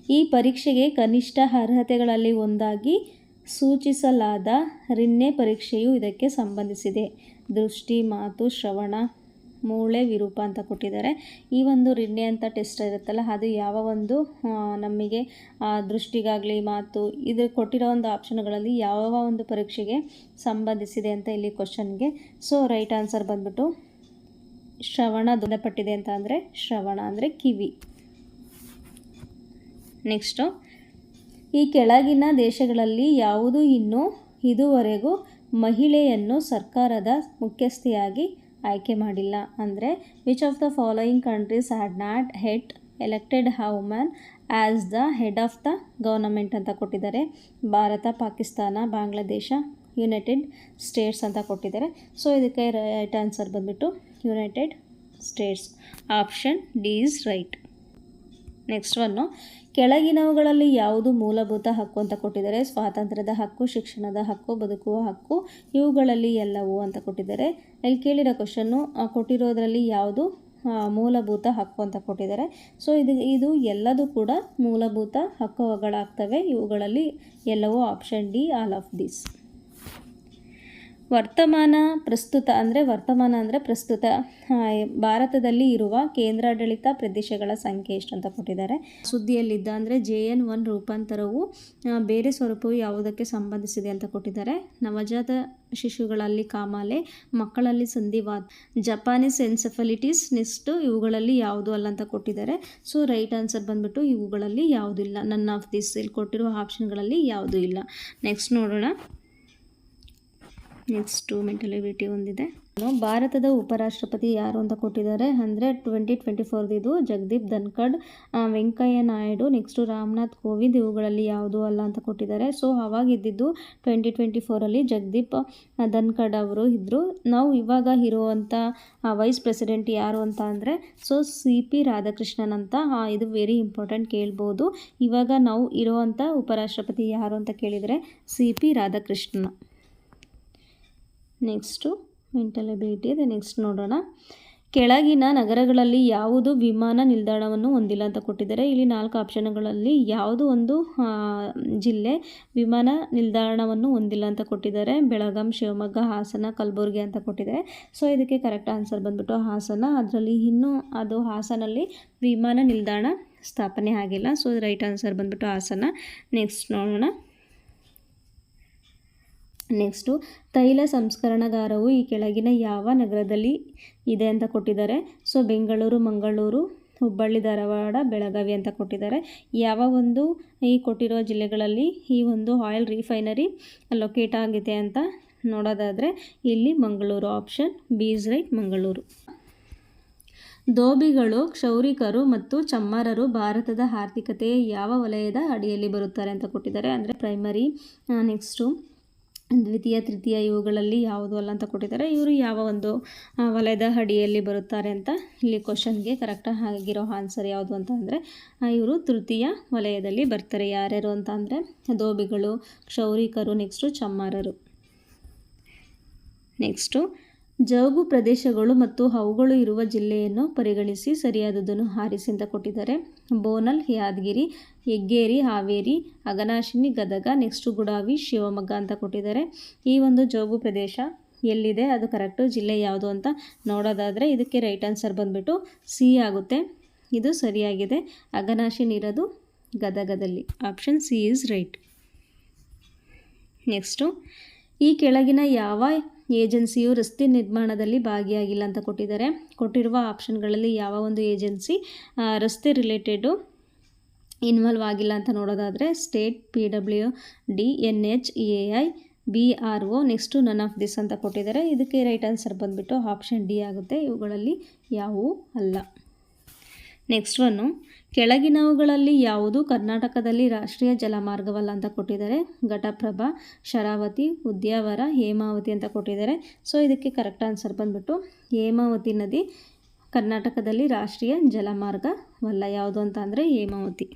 ಈ ಪರೀಕ್ಷೆಗೆ ಕನಿಷ್ಠ ಅರ್ಹತೆಗಳಲ್ಲಿ ಒಂದಾಗಿ ಸೂಚಿಸಲಾದ ರಿನ್ನೆ ಪರೀಕ್ಷೆಯು ಇದಕ್ಕೆ ಸಂಬಂಧಿಸಿದೆ. ದೃಷ್ಟಿ, ಮಾತು, ಶ್ರವಣ, ಮೂಳೆ ವಿರೂಪ ಅಂತ ಕೊಟ್ಟಿದ್ದಾರೆ. ಈ ಒಂದು ರಿನ್ನೆ ಅಂತ ಟೆಸ್ಟ್ ಇರುತ್ತಲ್ಲ, ಅದು ಯಾವ ಒಂದು ನಮಗೆ ದೃಷ್ಟಿಗಾಗಲಿ ಮಾತು ಇದು ಕೊಟ್ಟಿರೋ ಒಂದು ಆಪ್ಷನ್ಗಳಲ್ಲಿ ಯಾವ ಒಂದು ಪರೀಕ್ಷೆಗೆ ಸಂಬಂಧಿಸಿದೆ ಅಂತ ಇಲ್ಲಿ ಕ್ವಶನ್ಗೆ. ಸೊ ರೈಟ್ ಆನ್ಸರ್ ಬಂದ್ಬಿಟ್ಟು ಶ್ರವಣ ಸಂಬಂಧಪಟ್ಟಿದೆ ಅಂತ ಅಂದರೆ ಶ್ರವಣ ಅಂದರೆ ಕಿವಿ. ನೆಕ್ಸ್ಟು, ಈ ಕೆಳಗಿನ ದೇಶಗಳಲ್ಲಿ ಯಾವುದು ಇನ್ನೂ ಇದುವರೆಗೂ ಮಹಿಳೆಯನ್ನು ಸರ್ಕಾರದ ಮುಖ್ಯಸ್ಥೆಯಾಗಿ ಆಯ್ಕೆ ಮಾಡಿಲ್ಲ ಅಂದರೆ which of the following countries had not head elected a woman as the head of the government ಅಂತ ಕೊಟ್ಟಿದ್ದಾರೆ. ಭಾರತ, ಪಾಕಿಸ್ತಾನ, ಬಾಂಗ್ಲಾದೇಶ, ಯುನೈಟೆಡ್ ಸ್ಟೇಟ್ಸ್ ಅಂತ ಕೊಟ್ಟಿದ್ದಾರೆ. ಸೊ ಇದಕ್ಕೆ ರೈಟ್ ಆನ್ಸರ್ ಬಂದ್ಬಿಟ್ಟು United States. Option D is right. Next one, ಕೆಳಗಿನವುಗಳಲ್ಲಿ ಯಾವುದು ಮೂಲಭೂತ ಹಕ್ಕು ಅಂತ ಕೊಟ್ಟಿದ್ದಾರೆ. ಸ್ವಾತಂತ್ರ್ಯದ ಹಕ್ಕು, ಶಿಕ್ಷಣದ ಹಕ್ಕು, ಬದುಕುವ ಹಕ್ಕು, ಇವುಗಳಲ್ಲಿ ಎಲ್ಲವೂ ಅಂತ ಕೊಟ್ಟಿದ್ದಾರೆ. ಇಲ್ಲಿ ಕೇಳಿರೋ ಕ್ವಶನ್ನು ಕೊಟ್ಟಿರೋದ್ರಲ್ಲಿ ಯಾವುದು ಮೂಲಭೂತ ಹಕ್ಕು ಅಂತ ಕೊಟ್ಟಿದ್ದಾರೆ. ಸೊ ಇದು ಎಲ್ಲದೂ ಕೂಡ ಮೂಲಭೂತ ಹಕ್ಕುಗಳಾಗ್ತವೆ. ಇವುಗಳಲ್ಲಿ ಎಲ್ಲವೂ option D, all of this. ಪ್ರಸ್ತುತ ಭಾರತದಲ್ಲಿ ಇರುವ ಕೇಂದ್ರಾಡಳಿತ ಪ್ರದೇಶಗಳ ಸಂಖ್ಯೆ ಎಷ್ಟು ಅಂತ ಕೊಟ್ಟಿದ್ದಾರೆ. ಸುದ್ದಿಯಲ್ಲಿದ್ದ ಅಂದರೆ JN1 ರೂಪಾಂತರವು ಬೇರೆ ಸ್ವರೂಪವು ಯಾವುದಕ್ಕೆ ಸಂಬಂಧಿಸಿದೆ ಅಂತ ಕೊಟ್ಟಿದ್ದಾರೆ. ನವಜಾತ ಶಿಶುಗಳಲ್ಲಿ ಕಾಮಾಲೆ, ಮಕ್ಕಳಲ್ಲಿ ಸಂಧಿವಾತ, ಜಪಾನೀಸ್ ಎನ್ಸೆಫಲಿಟಿಸ್. ನೆಕ್ಸ್ಟ್ ಇವುಗಳಲ್ಲಿ ಯಾವುದು ಅಲ್ಲ ಅಂತ ಕೊಟ್ಟಿದ್ದಾರೆ. ಸೊ ರೈಟ್ ಆನ್ಸರ್ ಬಂದ್ಬಿಟ್ಟು ಇವುಗಳಲ್ಲಿ ಯಾವುದೂ ಇಲ್ಲ. None of this. ಇಲ್ಲಿ ಕೊಟ್ಟಿರುವ ಆಪ್ಷನ್ಗಳಲ್ಲಿ ಯಾವುದೂ ಇಲ್ಲ. ನೆಕ್ಸ್ಟ್ ನೋಡೋಣ. ನೆಕ್ಸ್ಟು ಮೆಂಟಲ್ ಎಬಿಲಿಟಿ ಒಂದಿದೆ. ಭಾರತದ ಉಪರಾಷ್ಟ್ರಪತಿ ಯಾರು ಅಂತ ಕೊಟ್ಟಿದ್ದಾರೆ ಅಂದರೆ 2024 ಇದು ಜಗದೀಪ್ ಧನ್ಖಡ್, ವೆಂಕಯ್ಯ ನಾಯ್ಡು, ನೆಕ್ಸ್ಟು ರಾಮನಾಥ್ ಕೋವಿಂದ್. ಇವುಗಳಲ್ಲಿ ಯಾವುದೂ ಅಲ್ಲ ಅಂತ ಕೊಟ್ಟಿದ್ದಾರೆ. ಸೊ ಅವಾಗಿದ್ದು 2024 ಜಗದೀಪ್ ಧನ್ಖಡ್ ಅವರು ಇದ್ದರು. ನಾವು ಇವಾಗ ಇರುವಂಥ ವೈಸ್ ಪ್ರೆಸಿಡೆಂಟ್ ಯಾರು ಅಂತ ಅಂದರೆ CP ರಾಧಾಕೃಷ್ಣನ್ ಅಂತ. ಇದು ವೆರಿ ಇಂಪಾರ್ಟೆಂಟ್, ಕೇಳ್ಬೋದು. ಇವಾಗ ನಾವು ಇರುವಂಥ ಉಪರಾಷ್ಟ್ರಪತಿ ಯಾರು ಅಂತ ಕೇಳಿದರೆ CP Radhakrishnan. Next mental ability ಇದೆ. ನೆಕ್ಸ್ಟ್ ನೋಡೋಣ. ಕೆಳಗಿನ ನಗರಗಳಲ್ಲಿ ಯಾವುದು ವಿಮಾನ ನಿಲ್ದಾಣವನ್ನು ಹೊಂದಿಲ್ಲ ಅಂತ ಕೊಟ್ಟಿದ್ದಾರೆ. ಇಲ್ಲಿ 4 ಆಪ್ಷನ್ಗಳಲ್ಲಿ ಯಾವುದು ಒಂದು ಜಿಲ್ಲೆ ವಿಮಾನ ನಿಲ್ದಾಣವನ್ನು ಹೊಂದಿಲ್ಲ ಅಂತ ಕೊಟ್ಟಿದ್ದಾರೆ. ಬೆಳಗಾಂ, ಶಿವಮೊಗ್ಗ, ಹಾಸನ, ಕಲಬುರಗಿ ಅಂತ ಕೊಟ್ಟಿದ್ದಾರೆ. ಸೊ ಇದಕ್ಕೆ ಕರೆಕ್ಟ್ ಆನ್ಸರ್ ಬಂದ್ಬಿಟ್ಟು ಹಾಸನ. ಅದರಲ್ಲಿ ಇನ್ನೂ ಅದು ಹಾಸನಲ್ಲಿ ವಿಮಾನ ನಿಲ್ದಾಣ ಸ್ಥಾಪನೆ ಆಗಿಲ್ಲ. ಸೊ ರೈಟ್ ಆನ್ಸರ್ ಬಂದ್ಬಿಟ್ಟು ಹಾಸನ. ನೆಕ್ಸ್ಟ್ ನೋಡೋಣ. ನೆಕ್ಸ್ಟು, ತೈಲ ಸಂಸ್ಕರಣಾಗಾರವು ಈ ಕೆಳಗಿನ ಯಾವ ನಗರದಲ್ಲಿ ಇದೆ ಅಂತ ಕೊಟ್ಟಿದ್ದಾರೆ. ಸೊ ಬೆಂಗಳೂರು, ಮಂಗಳೂರು, ಹುಬ್ಬಳ್ಳಿ, ಧಾರವಾಡ, ಬೆಳಗಾವಿ ಅಂತ ಕೊಟ್ಟಿದ್ದಾರೆ. ಯಾವ ಒಂದು ಈ ಕೊಟ್ಟಿರೋ ಜಿಲ್ಲೆಗಳಲ್ಲಿ ಈ ಒಂದು ಆಯಿಲ್ ರಿಫೈನರಿ ಲೊಕೇಟ್ ಆಗಿದೆ ಅಂತ ನೋಡೋದಾದರೆ ಇಲ್ಲಿ Mangaluru. Option B is right, Mangaluru. ಧೋಬಿಗಳು, ಕ್ಷೌರಿಕರು ಮತ್ತು ಚಮ್ಮಾರರು ಭಾರತದ ಆರ್ಥಿಕತೆಯ ಯಾವ ವಲಯದ ಅಡಿಯಲ್ಲಿ ಬರುತ್ತಾರೆ ಅಂತ ಕೊಟ್ಟಿದ್ದಾರೆ. ಅಂದರೆ ಪ್ರೈಮರಿ, ನೆಕ್ಸ್ಟು ದ್ವಿತೀಯ, ತೃತೀಯ, ಇವುಗಳಲ್ಲಿ ಯಾವುದು ಅಲ್ಲ ಅಂತ ಕೊಟ್ಟಿದ್ದಾರೆ. ಇವರು ಯಾವ ಒಂದು ವಲಯದ ಅಡಿಯಲ್ಲಿ ಬರುತ್ತಾರೆ ಅಂತ ಇಲ್ಲಿ ಕ್ವಶನ್ಗೆ ಕರೆಕ್ಟ್ ಆಗಿರೋ ಆನ್ಸರ್ ಯಾವುದು ಅಂತ ಅಂದರೆ ಇವರು ತೃತೀಯ ವಲಯದಲ್ಲಿ ಬರ್ತಾರೆ. ಯಾರ್ಯಾರು ಅಂತ ಅಂದರೆ ಧೋಬಿಗಳು, ಕ್ಷೌರಿಕರು, ನೆಕ್ಸ್ಟು ಚಮ್ಮಾರರು. ನೆಕ್ಸ್ಟು, ಜೌಗು ಪ್ರದೇಶಗಳು ಮತ್ತು ಅವುಗಳು ಇರುವ ಜಿಲ್ಲೆಯನ್ನು ಪರಿಗಣಿಸಿ ಸರಿಯಾದದನ್ನು ಆರಿಸಿ ಅಂತ ಕೊಟ್ಟಿದ್ದಾರೆ. ಬೋನಲ್, ಯಾದಗಿರಿ, ಹೆಗ್ಗೇರಿ, ಹಾವೇರಿ, ಅಘನಾಶಿನಿ, ಗದಗ, ನೆಕ್ಸ್ಟು ಗುಡಾವಿ, ಶಿವಮೊಗ್ಗ ಅಂತ ಕೊಟ್ಟಿದ್ದಾರೆ. ಈ ಒಂದು ಜೌಗು ಪ್ರದೇಶ ಎಲ್ಲಿದೆ, ಅದು ಕರೆಕ್ಟು ಜಿಲ್ಲೆ ಯಾವುದು ಅಂತ ನೋಡೋದಾದರೆ ಇದಕ್ಕೆ ರೈಟ್ ಆನ್ಸರ್ ಬಂದುಬಿಟ್ಟು ಸಿ ಆಗುತ್ತೆ. ಇದು ಸರಿಯಾಗಿದೆ. ಅಘನಾಶಿನಿ ಇರೋದು ಗದಗದಲ್ಲಿ. Option C is right. Next, ಈ ಕೆಳಗಿನ ಯಾವ ಏಜೆನ್ಸಿಯು ರಸ್ತೆ ನಿರ್ಮಾಣದಲ್ಲಿ ಭಾಗಿಯಾಗಿಲ್ಲ ಅಂತ ಕೊಟ್ಟಿದ್ದಾರೆ. ಕೊಟ್ಟಿರುವ ಆಪ್ಷನ್ಗಳಲ್ಲಿ ಯಾವ ಒಂದು ಏಜೆನ್ಸಿ ರಸ್ತೆ ರಿಲೇಟೆಡು ಇನ್ವಾಲ್ವ್ ಆಗಿಲ್ಲ ಅಂತ ನೋಡೋದಾದರೆ state, PWD, NHAI, BRO, next none of this ಅಂತ ಕೊಟ್ಟಿದ್ದಾರೆ. ಇದಕ್ಕೆ ರೈಟ್ ಆನ್ಸರ್ ಬಂದುಬಿಟ್ಟು ಆಪ್ಷನ್ ಡಿ ಆಗುತ್ತೆ. ಇವುಗಳಲ್ಲಿ ಯಾವುವೂ ಅಲ್ಲ. ನೆಕ್ಸ್ಟ್ ಒನ್ನು, ಕೆಳಗಿನವುಗಳಲ್ಲಿ ಯಾವುದು ಕರ್ನಾಟಕದಲ್ಲಿ ರಾಷ್ಟ್ರೀಯ ಜಲಮಾರ್ಗವಲ್ಲ ಅಂತ ಕೊಟ್ಟಿದ್ದಾರೆ. ಘಟಪ್ರಭಾ, ಶರಾವತಿ, ಉದ್ಯಾವರ, ಹೇಮಾವತಿ ಅಂತ ಕೊಟ್ಟಿದ್ದಾರೆ. ಸೊ ಇದಕ್ಕೆ ಕರೆಕ್ಟ್ ಆನ್ಸರ್ ಬಂದುಬಿಟ್ಟು ಹೇಮಾವತಿ ನದಿ ಕರ್ನಾಟಕದಲ್ಲಿ ರಾಷ್ಟ್ರೀಯ ಜಲಮಾರ್ಗವಲ್ಲ. ಯಾವುದು ಅಂತ ಅಂದರೆ ಹೇಮಾವತಿ.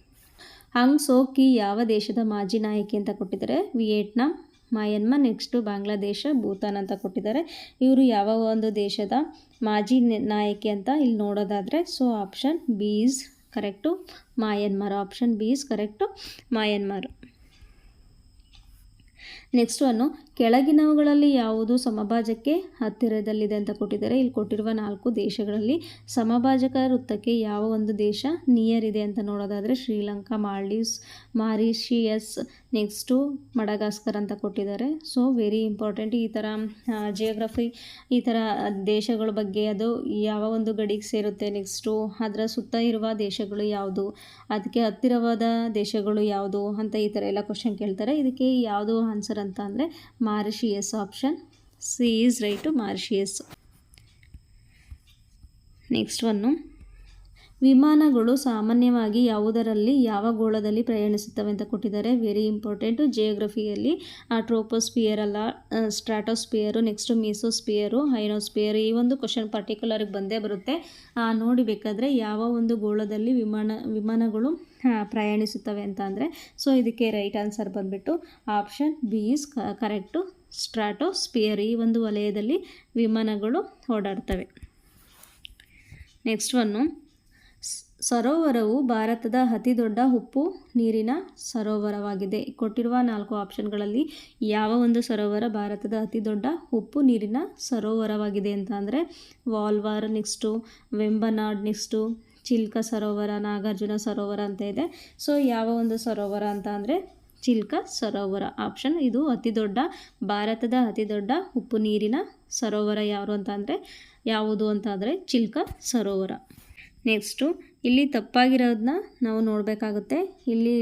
ಆಂಗ್ ಸೋ ಕಿ ಯಾವ ದೇಶದ ಮಾಜಿ ನಾಯಕಿ ಅಂತ ಕೊಟ್ಟಿದ್ದಾರೆ. ವಿಯೆಟ್ನಾಂ, ಮಯನ್ಮಾರ್, ನೆಕ್ಸ್ಟು ಬಾಂಗ್ಲಾದೇಶ, ಭೂತಾನ್ ಅಂತ ಕೊಟ್ಟಿದ್ದಾರೆ. ಇವರು ಯಾವ ಒಂದು ದೇಶದ ಮಾಜಿ ನಾಯಕಿ ಅಂತ ಇಲ್ಲಿ ನೋಡೋದಾದರೆ so option B is correct Myanmar. Option B is correct Myanmar. Next one ಕೆಳಗಿನವುಗಳಲ್ಲಿ ಯಾವುದು ಸಮಭಾಜಕ್ಕೆ ಹತ್ತಿರದಲ್ಲಿದೆ ಅಂತ ಕೊಟ್ಟಿದ್ದಾರೆ. ಇಲ್ಲಿ ಕೊಟ್ಟಿರುವ 4 ದೇಶಗಳಲ್ಲಿ ಸಮಭಾಜಕ ವೃತ್ತಕ್ಕೆ ಯಾವ ಒಂದು ದೇಶ ನಿಯರ್ ಇದೆ ಅಂತ ನೋಡೋದಾದರೆ Sri Lanka, Maldives, Mauritius, next Madagascar ಅಂತ ಕೊಟ್ಟಿದ್ದಾರೆ. So very important. ಈ ಥರ ಜಿಯೋಗ್ರಫಿ ಈ ಥರ ದೇಶಗಳ ಬಗ್ಗೆ ಅದು ಯಾವ ಒಂದು ಗಡಿಗೆ ಸೇರುತ್ತೆ, ನೆಕ್ಸ್ಟು ಅದರ ಸುತ್ತ ಇರುವ ದೇಶಗಳು ಯಾವುದು, ಅದಕ್ಕೆ ಹತ್ತಿರವಾದ ದೇಶಗಳು ಯಾವುದು ಅಂತ ಈ ಥರ ಎಲ್ಲ ಕ್ವಶನ್ ಕೇಳ್ತಾರೆ. ಇದಕ್ಕೆ ಯಾವುದು ಆನ್ಸರ್ ಅಂತ ಅಂದರೆ Mauritius. Option C is right Mauritius. Next one ವಿಮಾನಗಳು ಸಾಮಾನ್ಯವಾಗಿ ಯಾವುದರಲ್ಲಿ ಯಾವ ಗೋಳದಲ್ಲಿ ಪ್ರಯಾಣಿಸುತ್ತವೆ ಅಂತ ಕೊಟ್ಟಿದ್ದಾರೆ. Very important. ಜಿಯೋಗ್ರಫಿಯಲ್ಲಿ ಟ್ರೋಪೋಸ್ಪಿಯರ್ ಅಲ್ಲ, ಸ್ಟ್ರಾಟೋಸ್ಪಿಯರು, ನೆಕ್ಸ್ಟು ಮೀಸೋಸ್ಪಿಯರು, ಹೈನೋಸ್ಪಿಯರ್, ಈ ಒಂದು ಕ್ವಶನ್ ಪರ್ಟಿಕ್ಯುಲರ್ಗೆ ಬಂದೇ ಬರುತ್ತೆ. ನೋಡಿ ಬೇಕಾದರೆ ಯಾವ ಒಂದು ಗೋಳದಲ್ಲಿ ವಿಮಾನಗಳು ಪ್ರಯಾಣಿಸುತ್ತವೆ ಅಂತ ಅಂದರೆ ಸೊ ಇದಕ್ಕೆ ರೈಟ್ ಆನ್ಸರ್ ಬಂದುಬಿಟ್ಟು option B is correct stratosphere. ಈ ಒಂದು ವಲಯದಲ್ಲಿ ವಿಮಾನಗಳು ಓಡಾಡ್ತವೆ. ನೆಕ್ಸ್ಟ್ ಒನ್ನು ಸರೋವರವು ಭಾರತದ ಅತಿ ದೊಡ್ಡ ಉಪ್ಪು ನೀರಿನ ಸರೋವರವಾಗಿದೆ. ಕೊಟ್ಟಿರುವ 4 ಆಪ್ಷನ್ಗಳಲ್ಲಿ ಯಾವ ಒಂದು ಸರೋವರ ಭಾರತದ ಅತಿ ದೊಡ್ಡ ಉಪ್ಪು ನೀರಿನ ಸರೋವರವಾಗಿದೆ ಅಂತ ಅಂದರೆ ವಾಲ್ವಾರ್, ನೆಕ್ಸ್ಟು ವೆಂಬನಾಡ್, ನೆಕ್ಸ್ಟು ಚಿಲ್ಕ ಸರೋವರ, ನಾಗಾರ್ಜುನ ಸರೋವರ ಅಂತ ಇದೆ. ಸೊ ಯಾವ ಒಂದು ಸರೋವರ ಅಂತ ಅಂದರೆ ಚಿಲ್ಕ ಸರೋವರ. ಆಪ್ಷನ್ ಇದು ಭಾರತದ ಅತಿ ದೊಡ್ಡ ಉಪ್ಪು ನೀರಿನ ಸರೋವರ ಯಾವುದು ಅಂತ ಅಂದರೆ ಚಿಲ್ಕ ಸರೋವರ. ನೆಕ್ಸ್ಟು ಇಲ್ಲಿ ತಪ್ಪಾಗಿರೋದನ್ನ ನಾವು ನೋಡಬೇಕಾಗುತ್ತೆ. ಇಲ್ಲಿ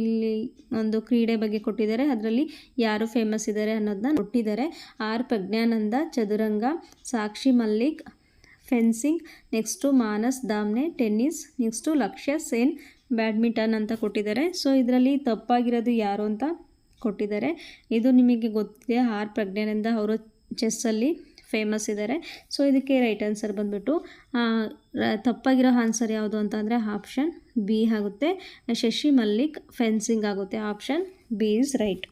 ಒಂದು ಕ್ರೀಡೆ ಬಗ್ಗೆ ಕೊಟ್ಟಿದ್ದಾರೆ, ಅದರಲ್ಲಿ ಯಾರು ಫೇಮಸ್ ಇದ್ದಾರೆ ಅನ್ನೋದನ್ನ ಕೊಟ್ಟಿದ್ದಾರೆ. ಆರ್ ಪ್ರಜ್ಞಾನಂದ ಚದುರಂಗ, Sakshi Malik fencing, next Manas Dhamne tennis, next Lakshya Sen badminton ಅಂತ ಕೊಟ್ಟಿದ್ದಾರೆ. ಸೊ ಇದರಲ್ಲಿ ತಪ್ಪಾಗಿರೋದು ಯಾರು ಅಂತ ಕೊಟ್ಟಿದ್ದಾರೆ. ಇದು ನಿಮಗೆ ಗೊತ್ತಿದೆ, ಆರ್ ಪ್ರಜ್ಞಾನಂದ ಅವರು ಚೆಸ್ಸಲ್ಲಿ ಫೇಮಸ್ ಇದ್ದಾರೆ. ಸೊ ಇದಕ್ಕೆ ರೈಟ್ ಆನ್ಸರ್ ಬಂದ್ಬಿಟ್ಟು ತಪ್ಪಾಗಿರೋ ಆನ್ಸರ್ ಯಾವುದು ಅಂತ ಅಂದರೆ ಆಪ್ಷನ್ ಬಿ ಆಗುತ್ತೆ. ಶಶಿ ಮಲ್ಲಿಕ್ ಫೆನ್ಸಿಂಗ್ ಆಗುತ್ತೆ. Option B is right.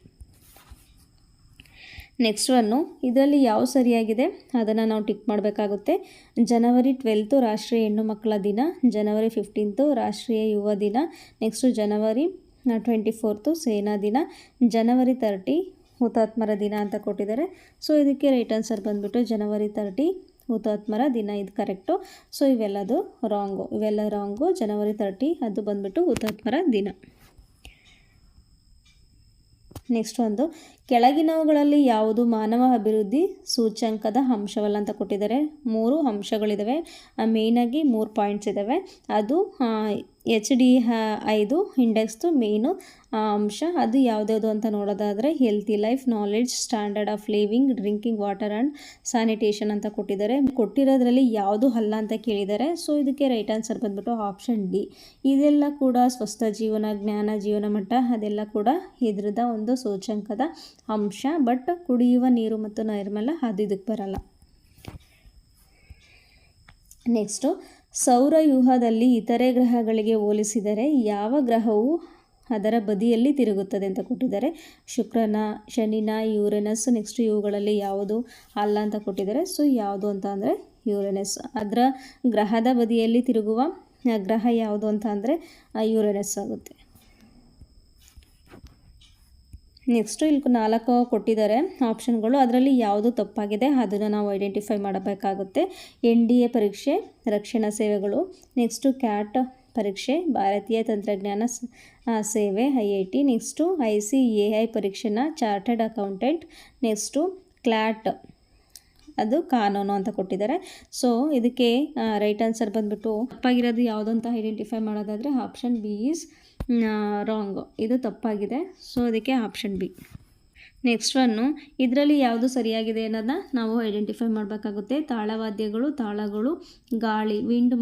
Next one ಇದರಲ್ಲಿ ಯಾವ ಸರಿಯಾಗಿದೆ ಅದನ್ನು ನಾವು ಟಿಕ್ ಮಾಡಬೇಕಾಗುತ್ತೆ. ಜನವರಿ 12 ರಾಷ್ಟ್ರೀಯ ಹೆಣ್ಣು ಮಕ್ಕಳ ದಿನ, ಜನವರಿ 15 ರಾಷ್ಟ್ರೀಯ ಯುವ ದಿನ, ನೆಕ್ಸ್ಟು ಜನವರಿ 24 ಸೇನಾ ದಿನ, ಜನವರಿ 30 ಹುತಾತ್ಮರ ದಿನ ಅಂತ ಕೊಟ್ಟಿದ್ದಾರೆ. ಸೊ ಇದಕ್ಕೆ ರೈಟ್ ಆನ್ಸರ್ ಬಂದುಬಿಟ್ಟು ಜನವರಿ 30 ಹುತಾತ್ಮರ ದಿನ. ಇದು ಕರೆಕ್ಟು. ಸೊ ಇವೆಲ್ಲ ರಾಂಗು. ಜನವರಿ 30 ಅದು ಬಂದುಬಿಟ್ಟು ಹುತಾತ್ಮರ ದಿನ. ನೆಕ್ಸ್ಟ್ ಒಂದು ಕೆಳಗಿನವುಗಳಲ್ಲಿ ಯಾವುದು ಮಾನವ ಅಭಿವೃದ್ಧಿ ಸೂಚ್ಯಂಕದ ಅಂಶವಲ್ಲ ಅಂತ ಕೊಟ್ಟಿದ್ದಾರೆ. 3 ಅಂಶಗಳಿದ್ದಾವೆ, ಮೇಯ್ನಾಗಿ 3 ಪಾಯಿಂಟ್ಸ್ ಇದ್ದಾವೆ. ಅದು HDI ಇಂಡೆಕ್ಸ್ದು ಮೇಯ್ನು ಅಂಶ. ಅದು ಯಾವುದ್ಯಾವುದು ಅಂತ ನೋಡೋದಾದರೆ healthy life, knowledge, standard of living, drinking water and sanitation ಅಂತ ಕೊಟ್ಟಿದ್ದಾರೆ. ಕೊಟ್ಟಿರೋದ್ರಲ್ಲಿ ಯಾವುದು ಅಲ್ಲ ಅಂತ ಕೇಳಿದ್ದಾರೆ. ಸೊ ಇದಕ್ಕೆ ರೈಟ್ ಆನ್ಸರ್ ಬಂದ್ಬಿಟ್ಟು ಆಪ್ಷನ್ ಡಿ. ಇದೆಲ್ಲ ಕೂಡ ಸ್ವಸ್ಥ ಜೀವನ, ಜ್ಞಾನ, ಜೀವನ ಮಟ್ಟ ಅದೆಲ್ಲ ಕೂಡ ಇದ್ರದ ಒಂದು ಸೂಚ್ಯಂಕದ ಅಂಶ. ಬಟ್ ಕುಡಿಯುವ ನೀರು ಮತ್ತು ನೈರ್ಮಲ್ಯ ಅದು ಇದಕ್ಕೆ ಬರಲ್ಲ. ನೆಕ್ಸ್ಟು ಸೌರವ್ಯೂಹದಲ್ಲಿ ಇತರೆ ಗ್ರಹಗಳಿಗೆ ಹೋಲಿಸಿದರೆ ಯಾವ ಗ್ರಹವು ಅದರ ಬದಿಯಲ್ಲಿ ತಿರುಗುತ್ತದೆ ಅಂತ ಕೊಟ್ಟಿದ್ದಾರೆ. ಶುಕ್ರನ, ಶನಿನ, ಯುರೇನಸ್, ನೆಕ್ಸ್ಟ್ ಇವುಗಳಲ್ಲಿ ಯಾವುದು ಅಲ್ಲ ಅಂತ ಕೊಟ್ಟಿದ್ದಾರೆ. ಸೊ ಯಾವುದು ಅಂತ ಅಂದರೆ ಯುರೇನಸ್. ಅದರ ಗ್ರಹದ ಬದಿಯಲ್ಲಿ ತಿರುಗುವ ಗ್ರಹ ಯಾವುದು ಅಂತ ಅಂದರೆ ಯುರೇನಸ್ ಆಗುತ್ತೆ. ನೆಕ್ಸ್ಟು ಇಲ್ಲಿ 4 ಕೊಟ್ಟಿದ್ದಾರೆ ಆಪ್ಷನ್ಗಳು. ಅದರಲ್ಲಿ ಯಾವುದು ತಪ್ಪಾಗಿದೆ ಅದನ್ನು ನಾವು ಐಡೆಂಟಿಫೈ ಮಾಡಬೇಕಾಗುತ್ತೆ. NDA ಪರೀಕ್ಷೆ, ರಕ್ಷಣಾ ಸೇವೆಗಳು, ನೆಕ್ಸ್ಟು ಕ್ಯಾಟ್ ಪರೀಕ್ಷೆ, ಭಾರತೀಯ ತಂತ್ರಜ್ಞಾನ ಸೇವೆ IIT, ನೆಕ್ಸ್ಟು ICAI ಪರೀಕ್ಷೆನ ಚಾರ್ಟರ್ಡ್ ಅಕೌಂಟೆಂಟ್, ನೆಕ್ಸ್ಟು ಕ್ಲಾಟ್ ಅದು ಕಾನೂನು ಅಂತ ಕೊಟ್ಟಿದ್ದಾರೆ. ಸೊ ಇದಕ್ಕೆ ರೈಟ್ ಆನ್ಸರ್ ಬಂದ್ಬಿಟ್ಟು ತಪ್ಪಾಗಿರೋದು ಯಾವುದು ಅಂತ ಐಡೆಂಟಿಫೈ ಮಾಡೋದಾದರೆ ಆಪ್ಷನ್ ಬಿ ಈಸ್ ರಾಂಗ್. ಇದು ತಪ್ಪಾಗಿದೆ. ಸೊ ಅದಕ್ಕೆ ಆಪ್ಷನ್ ಬಿ. ನೆಕ್ಸ್ಟ್ ಒನ್ನು ಇದರಲ್ಲಿ ಯಾವುದು ಸರಿಯಾಗಿದೆ ಅನ್ನೋದನ್ನ ನಾವು ಐಡೆಂಟಿಫೈ ಮಾಡಬೇಕಾಗುತ್ತೆ. ತಾಳವಾದ್ಯಗಳು, ತಾಳಗಳು, ಗಾಳಿ, ವಿಂಡ್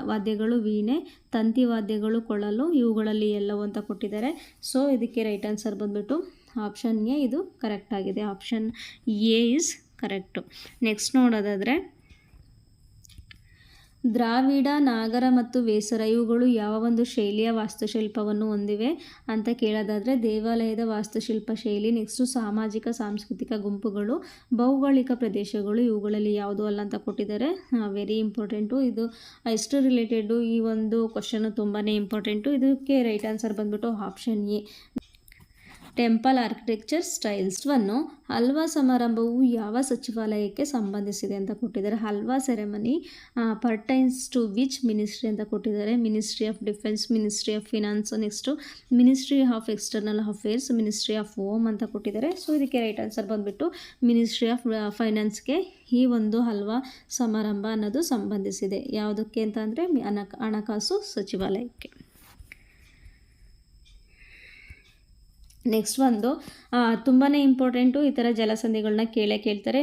ವಾದ್ಯಗಳು, ವೀಣೆ, ತಂತಿ ವಾದ್ಯಗಳು, ಕೊಳಲು, ಇವುಗಳಲ್ಲಿ ಎಲ್ಲವೂ ಅಂತ ಕೊಟ್ಟಿದ್ದಾರೆ. ಸೊ ಇದಕ್ಕೆ ರೈಟ್ ಆನ್ಸರ್ ಬಂದ್ಬಿಟ್ಟು ಆಪ್ಷನ್ ಎ. ಇದು ಕರೆಕ್ಟ್ ಆಗಿದೆ. Option A is correct. Next ನೋಡೋದಾದರೆ ದ್ರಾವಿಡ, ನಾಗರ ಮತ್ತು ವೇಸರ ಇವುಗಳು ಯಾವ ಒಂದು ಶೈಲಿಯ ವಾಸ್ತುಶಿಲ್ಪವನ್ನು ಹೊಂದಿವೆ ಅಂತ ಕೇಳೋದಾದರೆ ದೇವಾಲಯದ ವಾಸ್ತುಶಿಲ್ಪ ಶೈಲಿ. ನೆಕ್ಸ್ಟು ಸಾಮಾಜಿಕ ಸಾಂಸ್ಕೃತಿಕ ಗುಂಪುಗಳು, ಭೌಗೋಳಿಕ ಪ್ರದೇಶಗಳು ಇವುಗಳಲ್ಲಿ ಯಾವುದು ಅಲ್ಲ ಅಂತ ಕೊಟ್ಟಿದ್ದಾರೆ. ವೆರಿ ಇಂಪಾರ್ಟೆಂಟು ಇದು. ಎಷ್ಟು ರಿಲೇಟೆಡು ಈ ಒಂದು ಕ್ವಶನು ತುಂಬಾ ಇಂಪಾರ್ಟೆಂಟು. ಇದಕ್ಕೆ ರೈಟ್ ಆನ್ಸರ್ ಬಂದ್ಬಿಟ್ಟು option A. Temple architecture styles ವನ್ನು ಹಲ್ವಾ ಸಮಾರಂಭವು ಯಾವ ಸಚಿವಾಲಯಕ್ಕೆ ಸಂಬಂಧಿಸಿದೆ ಅಂತ ಕೊಟ್ಟಿದ್ದಾರೆ. Halwa ceremony pertains to which ministry ಅಂತ ಕೊಟ್ಟಿದ್ದಾರೆ. Ministry of defence, ministry of finance, next ministry of external affairs, ministry of home ಅಂತ ಕೊಟ್ಟಿದ್ದಾರೆ. ಸೊ ಇದಕ್ಕೆ ರೈಟ್ ಆನ್ಸರ್ ಬಂದುಬಿಟ್ಟು ಮಿನಿಸ್ಟ್ರಿ ಆಫ್ ಫೈನಾನ್ಸ್ಗೆ ಈ ಒಂದು ಹಲ್ವಾ ಸಮಾರಂಭ ಅನ್ನೋದು ಸಂಬಂಧಿಸಿದೆ. ಯಾವುದಕ್ಕೆ ಅಂತ ಅಂದರೆ ಹಣಕಾಸು ಸಚಿವಾಲಯಕ್ಕೆ. ನೆಕ್ಸ್ಟ್ ಒಂದು ತುಂಬಾ ಇಂಪಾರ್ಟೆಂಟು. ಈ ಥರ ಜಲಸಂಧಿಗಳನ್ನ ಕೇಳ್ತಾರೆ,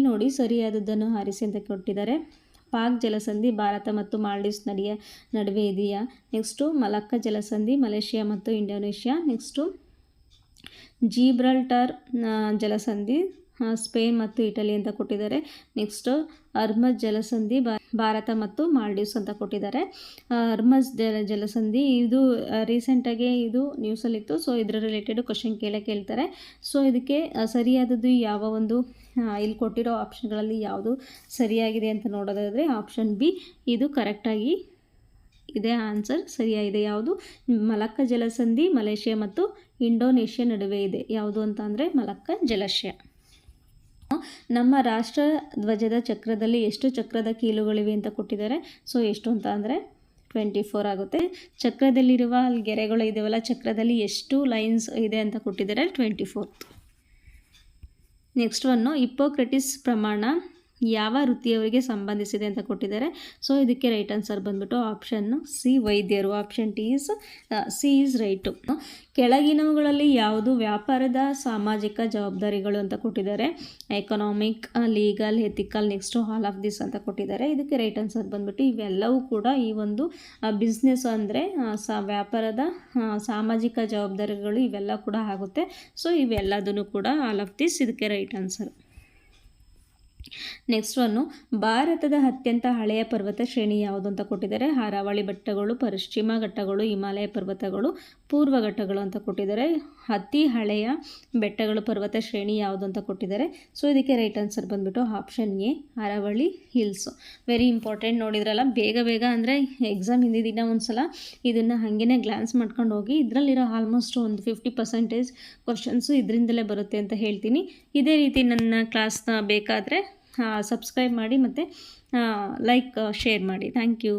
ನೋಡಿ ಸರಿಯಾದದ್ದನ್ನು ಆರಿಸಿ ಅಂತ ಕೊಟ್ಟಿದ್ದಾರೆ. ಪಾಕ್ ಜಲಸಂಧಿ ಭಾರತ ಮತ್ತು ಮಾಲ್ಡೀವ್ಸ್ ನಡುವೆ ಇದೆಯಾ. ನೆಕ್ಸ್ಟು ಮಲಕ್ಕಾ ಜಲಸಂಧಿ ಮಲೇಷಿಯಾ ಮತ್ತು ಇಂಡೋನೇಷ್ಯಾ. ನೆಕ್ಸ್ಟು ಜಿಬ್ರಾಲ್ಟರ್ ಜಲಸಂಧಿ ಸ್ಪೇನ್ ಮತ್ತು ಇಟಲಿ ಅಂತ ಕೊಟ್ಟಿದ್ದಾರೆ. ನೆಕ್ಸ್ಟು ಹರ್ಮಜ್ ಜಲಸಂಧಿ ಭಾರತ ಮತ್ತು ಮಾಲ್ಡೀವ್ಸ್ ಅಂತ ಕೊಟ್ಟಿದ್ದಾರೆ. ಹರ್ಮಜ್ ಜಲಸಂಧಿ ಇದು ರೀಸೆಂಟಾಗಿ ಇದು ನ್ಯೂಸಲ್ಲಿತ್ತು. ಸೊ ಇದರ ರಿಲೇಟೆಡ್ ಕ್ವಶನ್ ಕೇಳ್ತಾರೆ. ಸೊ ಇದಕ್ಕೆ ಸರಿಯಾದದ್ದು ಯಾವ ಒಂದು ಇಲ್ಲಿ ಕೊಟ್ಟಿರೋ ಆಪ್ಷನ್ಗಳಲ್ಲಿ ಯಾವುದು ಸರಿಯಾಗಿದೆ ಅಂತ ನೋಡೋದಾದರೆ ಆಪ್ಷನ್ ಬಿ ಇದು ಕರೆಕ್ಟಾಗಿ ಇದೇ ಆನ್ಸರ್ ಸರಿಯಾಗಿದೆ. ಯಾವುದು ಮಲಕ್ಕಾ ಜಲಸಂಧಿ ಮಲೇಷಿಯಾ ಮತ್ತು ಇಂಡೋನೇಷ್ಯಾ ನಡುವೆ ಇದೆ. ಯಾವುದು ಅಂತ ಅಂದರೆ ಮಲಕ್ಕಾ ಜಲಾಶಯ. ನಮ್ಮ ರಾಷ್ಟ್ರ ಧ್ವಜದ ಚಕ್ರದಲ್ಲಿ ಎಷ್ಟು ಚಕ್ರದ ಕೀಲುಗಳಿವೆ ಅಂತ ಕೊಟ್ಟಿದ್ದಾರೆ. ಸೊ ಎಷ್ಟು ಅಂತ ಅಂದರೆ 24 ಆಗುತ್ತೆ. ಚಕ್ರದಲ್ಲಿರುವ ಅಲ್ಲಿ ಗೆರೆಗಳು ಇದಾವಲ್ಲ, ಚಕ್ರದಲ್ಲಿ ಎಷ್ಟು ಲೈನ್ಸ್ ಇದೆ ಅಂತ ಕೊಟ್ಟಿದ್ದಾರೆ 24. ನೆಕ್ಸ್ಟ್ ಒನ್ನು ಹಿಪ್ಪೋಕ್ರಟಿಸ್ ಪ್ರಮಾಣ ಯಾವ ವೃತ್ತಿಯವರಿಗೆ ಸಂಬಂಧಿಸಿದೆ ಅಂತ ಕೊಟ್ಟಿದ್ದಾರೆ. ಸೊ ಇದಕ್ಕೆ ರೈಟ್ ಆನ್ಸರ್ ಬಂದ್ಬಿಟ್ಟು ಆಪ್ಷನ್ ಸಿ ವೈದ್ಯರು. Option C is right. ಕೆಳಗಿನವುಗಳಲ್ಲಿ ಯಾವುದು ವ್ಯಾಪಾರದ ಸಾಮಾಜಿಕ ಜವಾಬ್ದಾರಿಗಳು ಅಂತ ಕೊಟ್ಟಿದ್ದಾರೆ. Economic, legal, ethical, next all of this ಅಂತ ಕೊಟ್ಟಿದ್ದಾರೆ. ಇದಕ್ಕೆ ರೈಟ್ ಆನ್ಸರ್ ಬಂದ್ಬಿಟ್ಟು ಇವೆಲ್ಲವೂ ಕೂಡ ಈ ಒಂದು ಬಿಸ್ನೆಸ್ ಅಂದರೆ ವ್ಯಾಪಾರದ ಸಾಮಾಜಿಕ ಜವಾಬ್ದಾರಿಗಳು ಇವೆಲ್ಲ ಕೂಡ ಆಗುತ್ತೆ. ಸೊ ಇವೆಲ್ಲದೂ ಕೂಡ ಆಲ್ ಆಫ್ ದಿಸ್ ಇದಕ್ಕೆ ರೈಟ್ ಆನ್ಸರ್. ನೆಕ್ಸ್ಟ್ ಒನ್ನು ಭಾರತದ ಅತ್ಯಂತ ಹಳೆಯ ಪರ್ವತ ಶ್ರೇಣಿ ಯಾವುದು ಅಂತ ಕೊಟ್ಟಿದ್ದಾರೆ. ಅರಾವಳಿ ಬೆಟ್ಟಗಳು, ಪಶ್ಚಿಮ ಘಟ್ಟಗಳು, ಹಿಮಾಲಯ ಪರ್ವತಗಳು, ಪೂರ್ವ ಘಟ್ಟಗಳು ಅಂತ ಕೊಟ್ಟಿದ್ದಾರೆ. ಅತಿ ಹಳೆಯ ಬೆಟ್ಟಗಳು ಪರ್ವತ ಶ್ರೇಣಿ ಯಾವುದು ಅಂತ ಕೊಟ್ಟಿದ್ದಾರೆ. ಸೊ ಇದಕ್ಕೆ ರೈಟ್ ಆನ್ಸರ್ ಬಂದ್ಬಿಟ್ಟು option A Aravalli hills. Very important. ನೋಡಿದ್ರಲ್ಲ ಬೇಗ ಅಂದರೆ ಎಕ್ಸಾಮ್ ಹಿಂದಿನ ದಿನ ಒಂದು ಸಲ ಇದನ್ನು ಹಾಗೇ ಗ್ಲಾನ್ಸ್ ಮಾಡ್ಕೊಂಡು ಹೋಗಿ. ಇದರಲ್ಲಿರೋ ಆಲ್ಮೋಸ್ಟ್ ಒಂದು 50% ಕ್ವಶನ್ಸು ಇದರಿಂದಲೇ ಬರುತ್ತೆ ಅಂತ ಹೇಳ್ತೀನಿ. ಇದೇ ರೀತಿ ನನ್ನ ಕ್ಲಾಸ್ನ ಬೇಕಾದರೆ ಸಬ್ಸ್ಕ್ರೈಬ್ ಮಾಡಿ ಮತ್ತು ಲೈಕ್ ಶೇರ್ ಮಾಡಿ. Thank you.